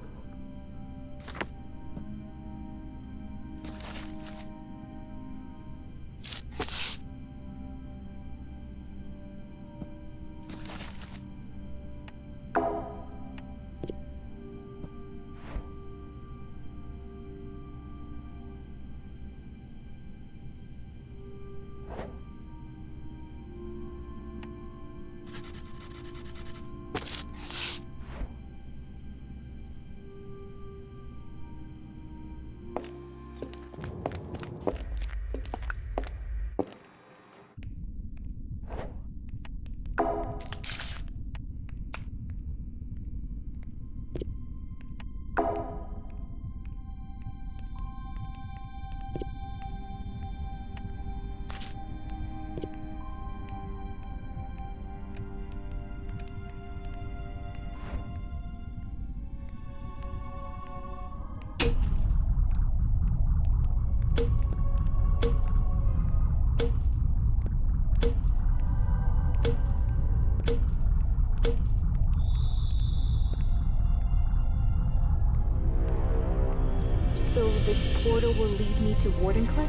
So this portal will lead me to Ворденклиф?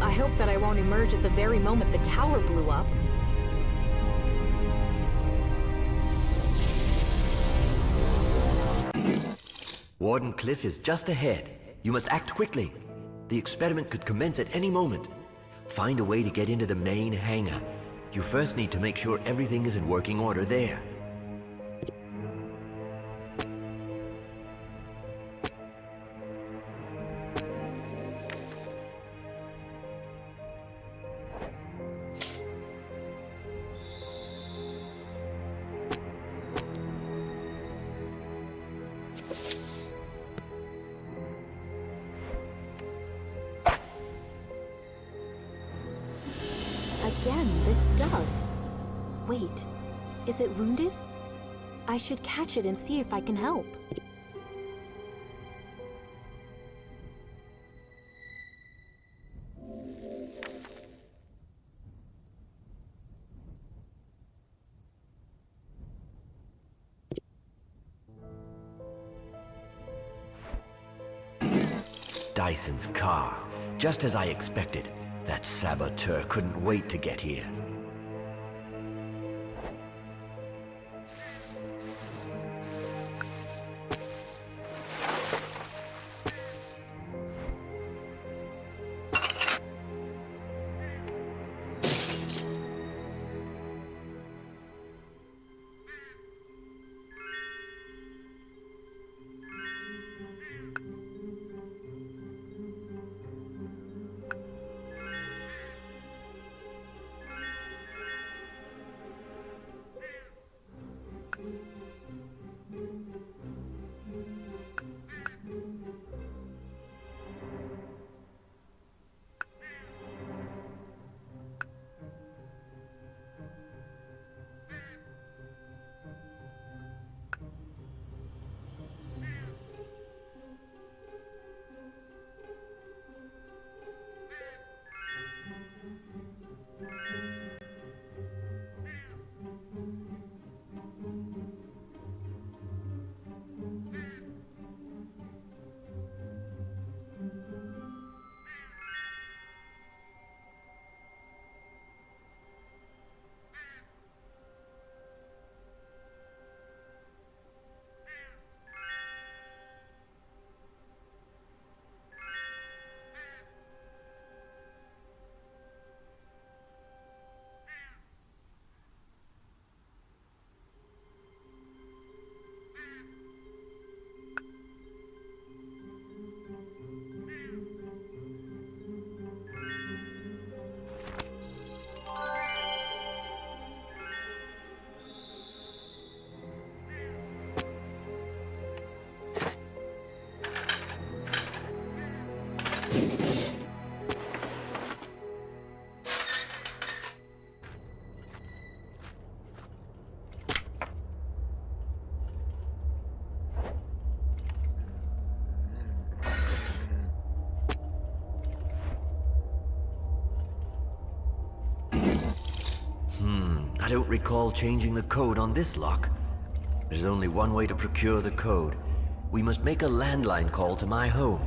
I hope that I won't emerge at the very moment the tower blew up. Ворденклиф is just ahead. You must act quickly. The experiment could commence at any moment. Find a way to get into the main hangar. You first need to make sure everything is in working order there. Again, this dove. Wait, is it wounded? I should catch it and see if I can help. Dyson's car. Just as I expected. That saboteur couldn't wait to get here. don't recall changing the code on this lock. There's only one way to procure the code. We must make a landline call to my home.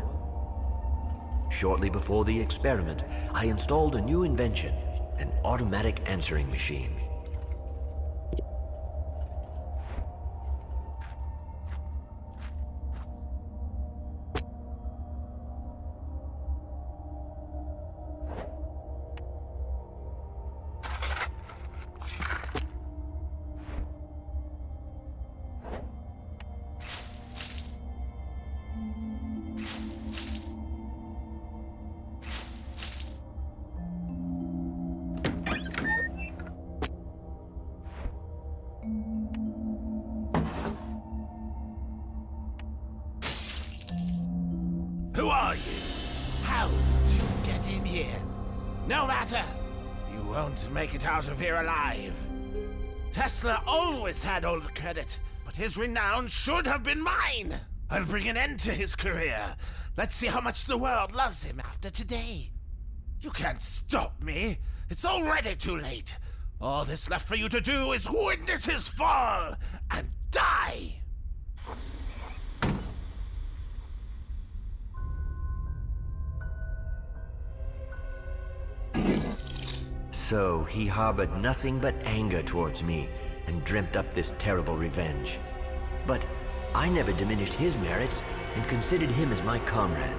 Shortly before the experiment, I installed a new invention, an automatic answering machine. Who are you? How did you get in here? No matter. You won't make it out of here alive. Tesla always had all the credit, but his renown should have been mine. I'll bring an end to his career. Let's see how much the world loves him after today. You can't stop me. It's already too late. All that's left for you to do is witness his fall and die. So he harbored nothing but anger towards me and dreamt up this terrible revenge. But I never diminished his merits and considered him as my comrade.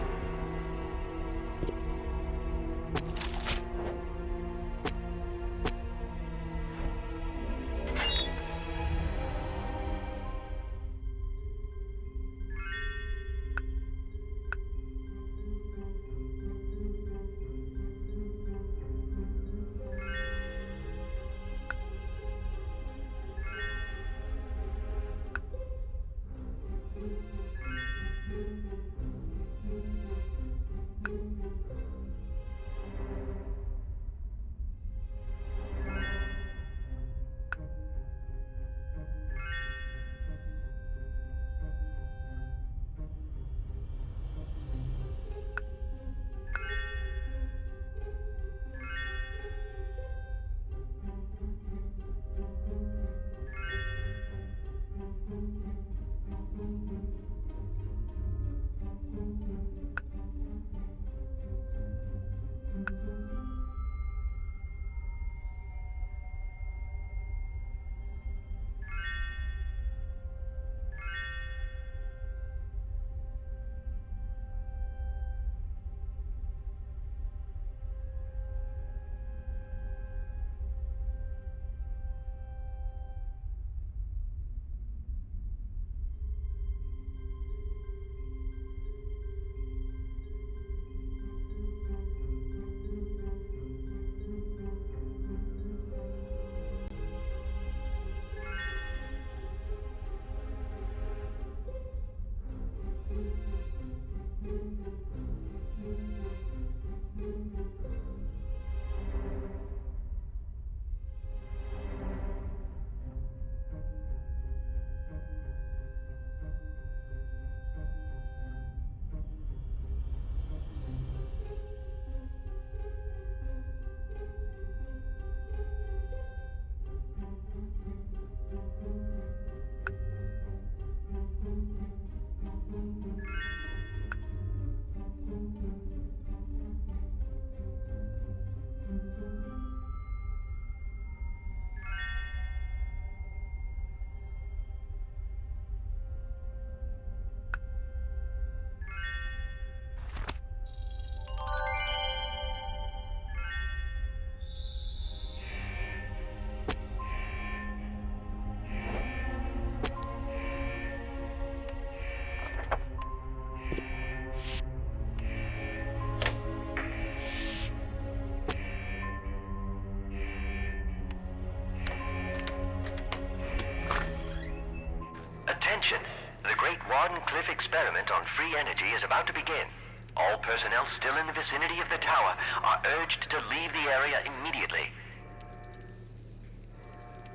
Attention! The great Ворденклиф experiment on free energy is about to begin. All personnel still in the vicinity of the tower are urged to leave the area immediately.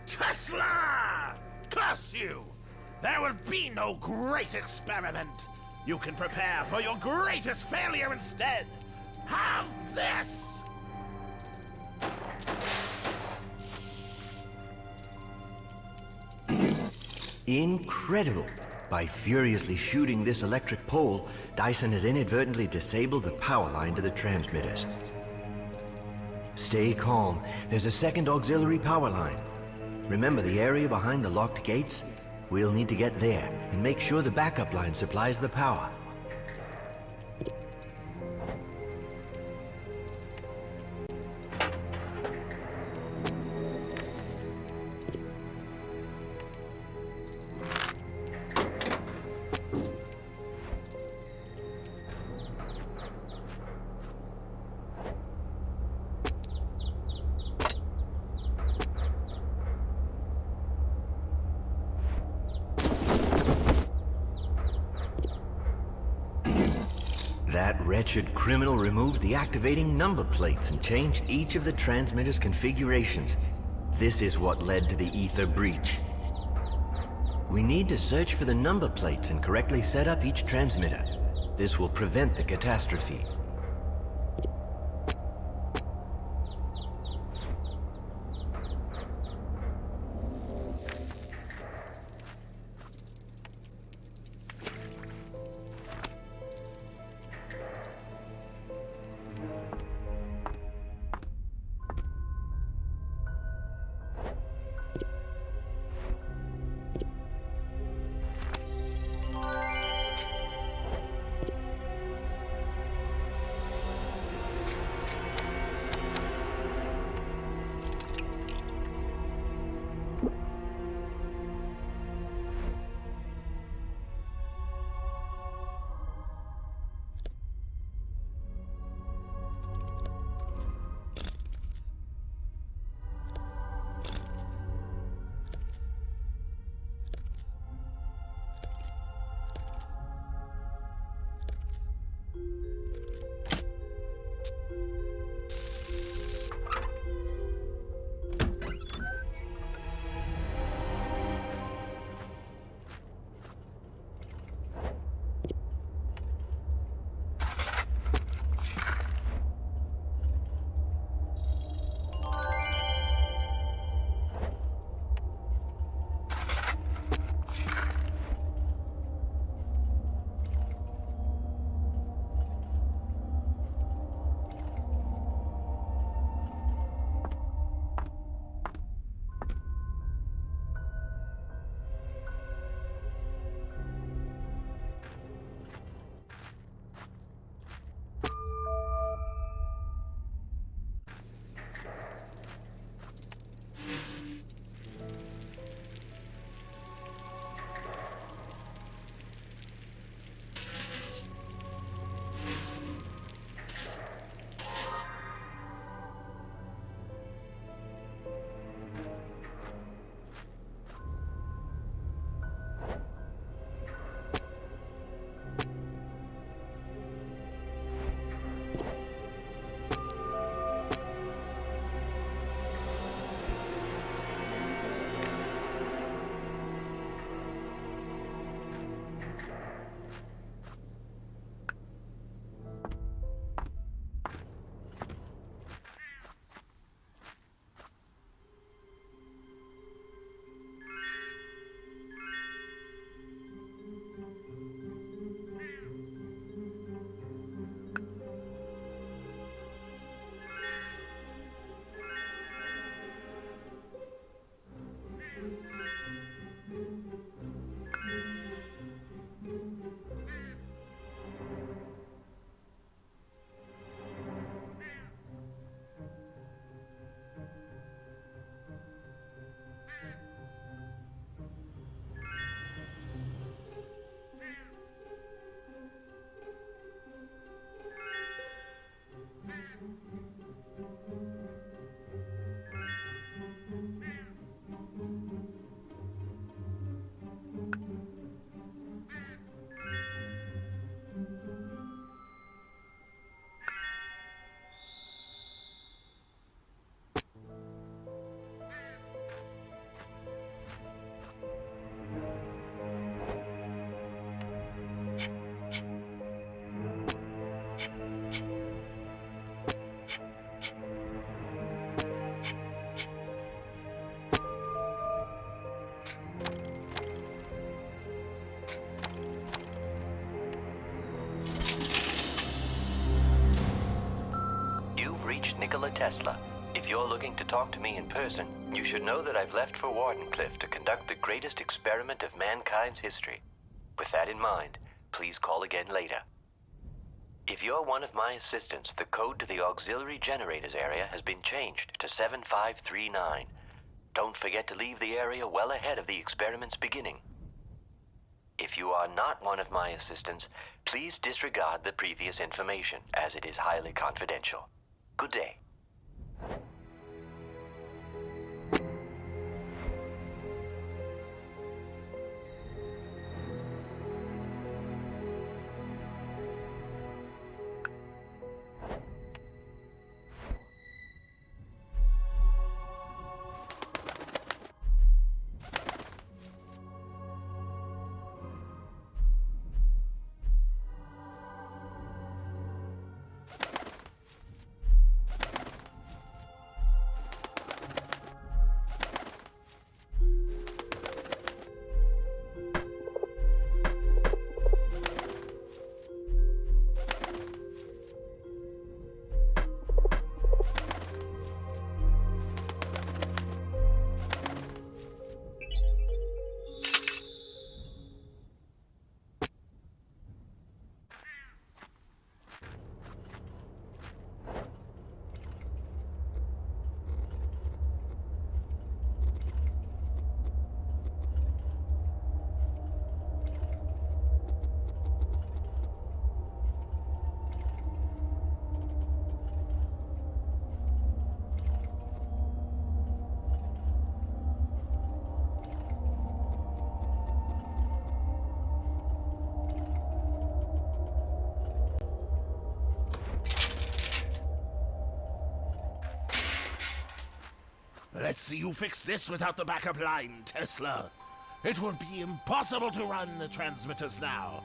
Tesla! Curse you! There will be no great experiment. You can prepare for your greatest failure instead. Have this! Incredible! By furiously shooting this electric pole, Dyson has inadvertently disabled the power line to the transmitters. Stay calm. There's a second auxiliary power line. Remember the area behind the locked gates? We'll need to get there and make sure the backup line supplies the power. That wretched criminal removed the activating number plates and changed each of the transmitter's configurations. This is what led to the ether breach. We need to search for the number plates and correctly set up each transmitter. This will prevent the catastrophe. finished Nikola Tesla. If you're looking to talk to me in person, you should know that I've left for Ворденклиф to conduct the greatest experiment of mankind's history. With that in mind, please call again later. If you're one of my assistants, the code to the auxiliary generators area has been changed to 7539. Don't forget to leave the area well ahead of the experiment's beginning. If you are not one of my assistants, please disregard the previous information, as it is highly confidential. Good day. Let's see you fix this without the backup line, Tesla. It would be impossible to run the transmitters now.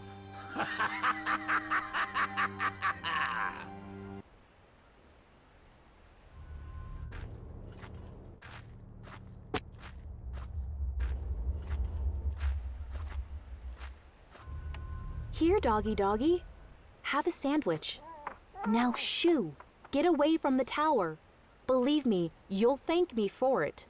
Here, doggy doggy. Have a sandwich. Now shoo! Get away from the tower. Believe me, you'll thank me for it.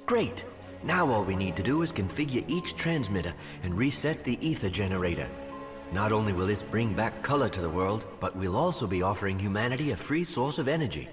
Great! Now all we need to do is configure each transmitter and reset the ether generator. Not only will this bring back color to the world, but we'll also be offering humanity a free source of energy.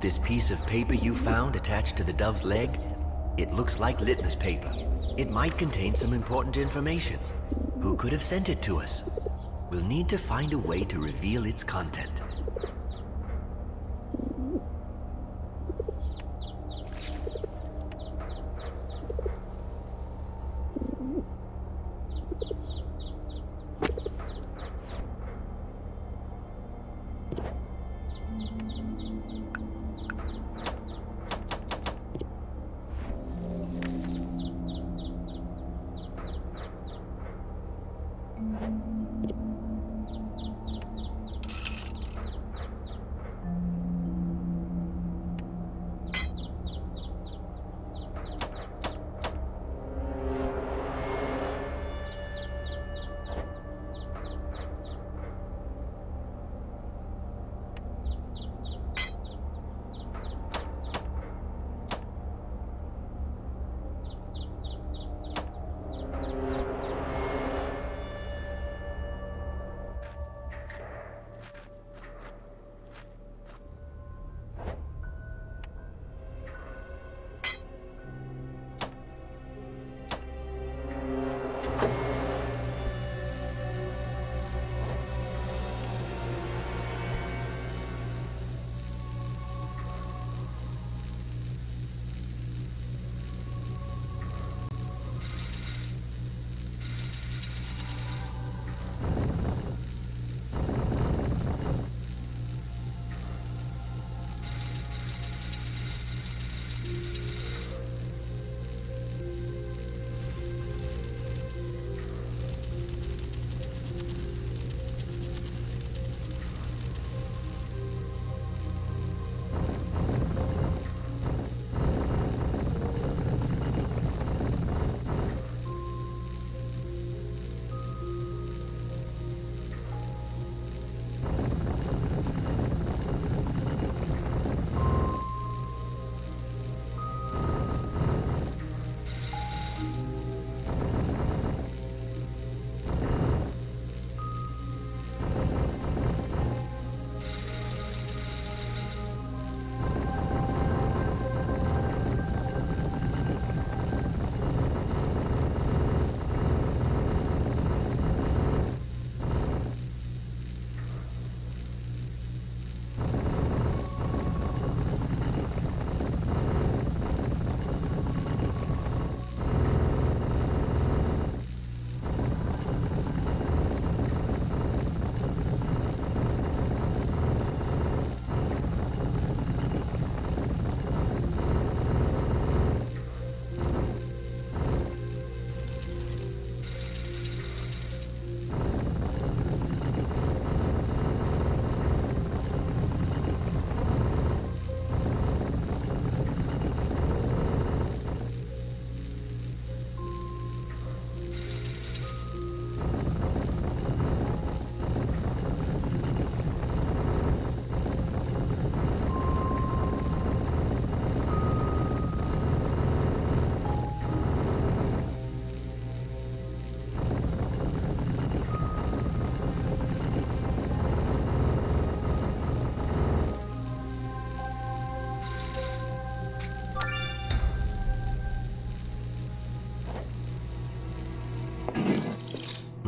This piece of paper you found attached to the dove's leg, it looks like litmus paper. It might contain some important information. Who could have sent it to us? We'll need to find a way to reveal its content.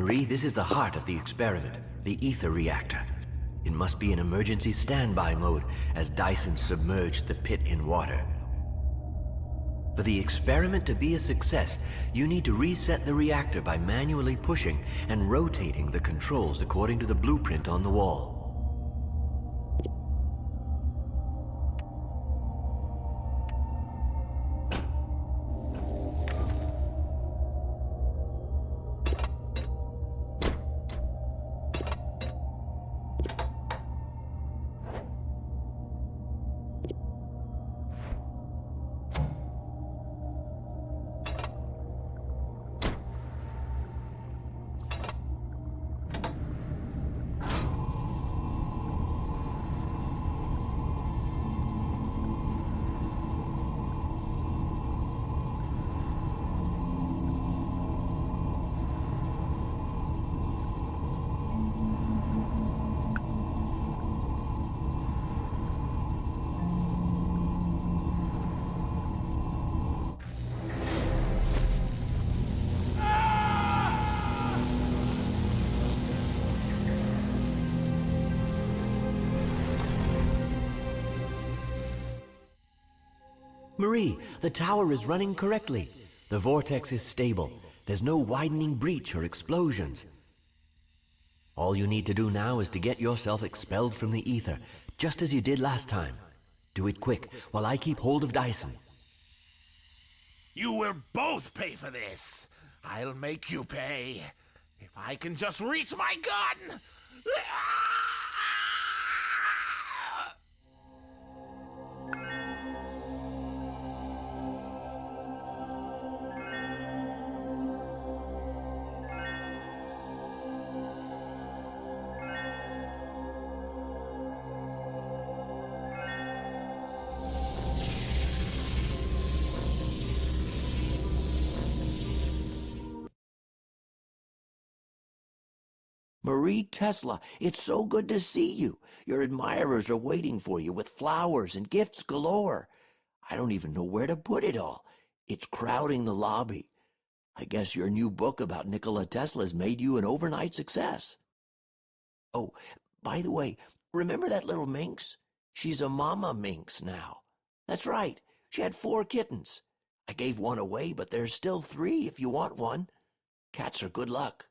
Marie, this is the heart of the experiment, the ether reactor. It must be in emergency standby mode as Dyson submerged the pit in water. For the experiment to be a success, you need to reset the reactor by manually pushing and rotating the controls according to the blueprint on the wall. Marie, the tower is running correctly. The vortex is stable. There's no widening breach or explosions. All you need to do now is to get yourself expelled from the ether, just as you did last time. Do it quick, while I keep hold of Dyson. You will both pay for this. I'll make you pay. If I can just reach my gun! Marie Tesla, it's so good to see you. Your admirers are waiting for you with flowers and gifts galore. I don't even know where to put it all. It's crowding the lobby. I guess your new book about Nikola Tesla's made you an overnight success. Oh, by the way, remember that little minx? She's a mama minx now. That's right. She had 4 kittens. I gave one away, but there's still 3 if you want one. Cats are good luck.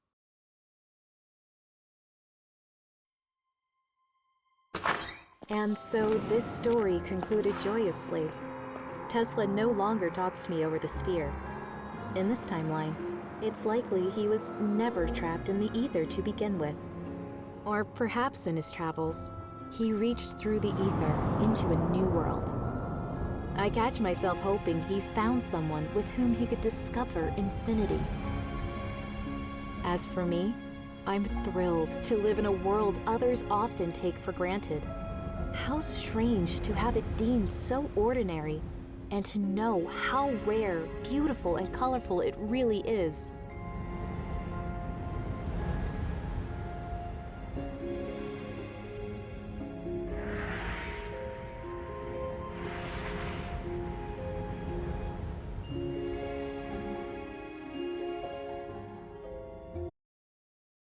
And so this story concluded joyously. Tesla no longer talks to me over the sphere. In this timeline, it's likely he was never trapped in the ether to begin with. Or perhaps in his travels, he reached through the ether into a new world. I catch myself hoping he found someone with whom he could discover infinity. As for me, I'm thrilled to live in a world others often take for granted. How strange to have it deemed so ordinary, and to know how rare, beautiful, and colorful it really is.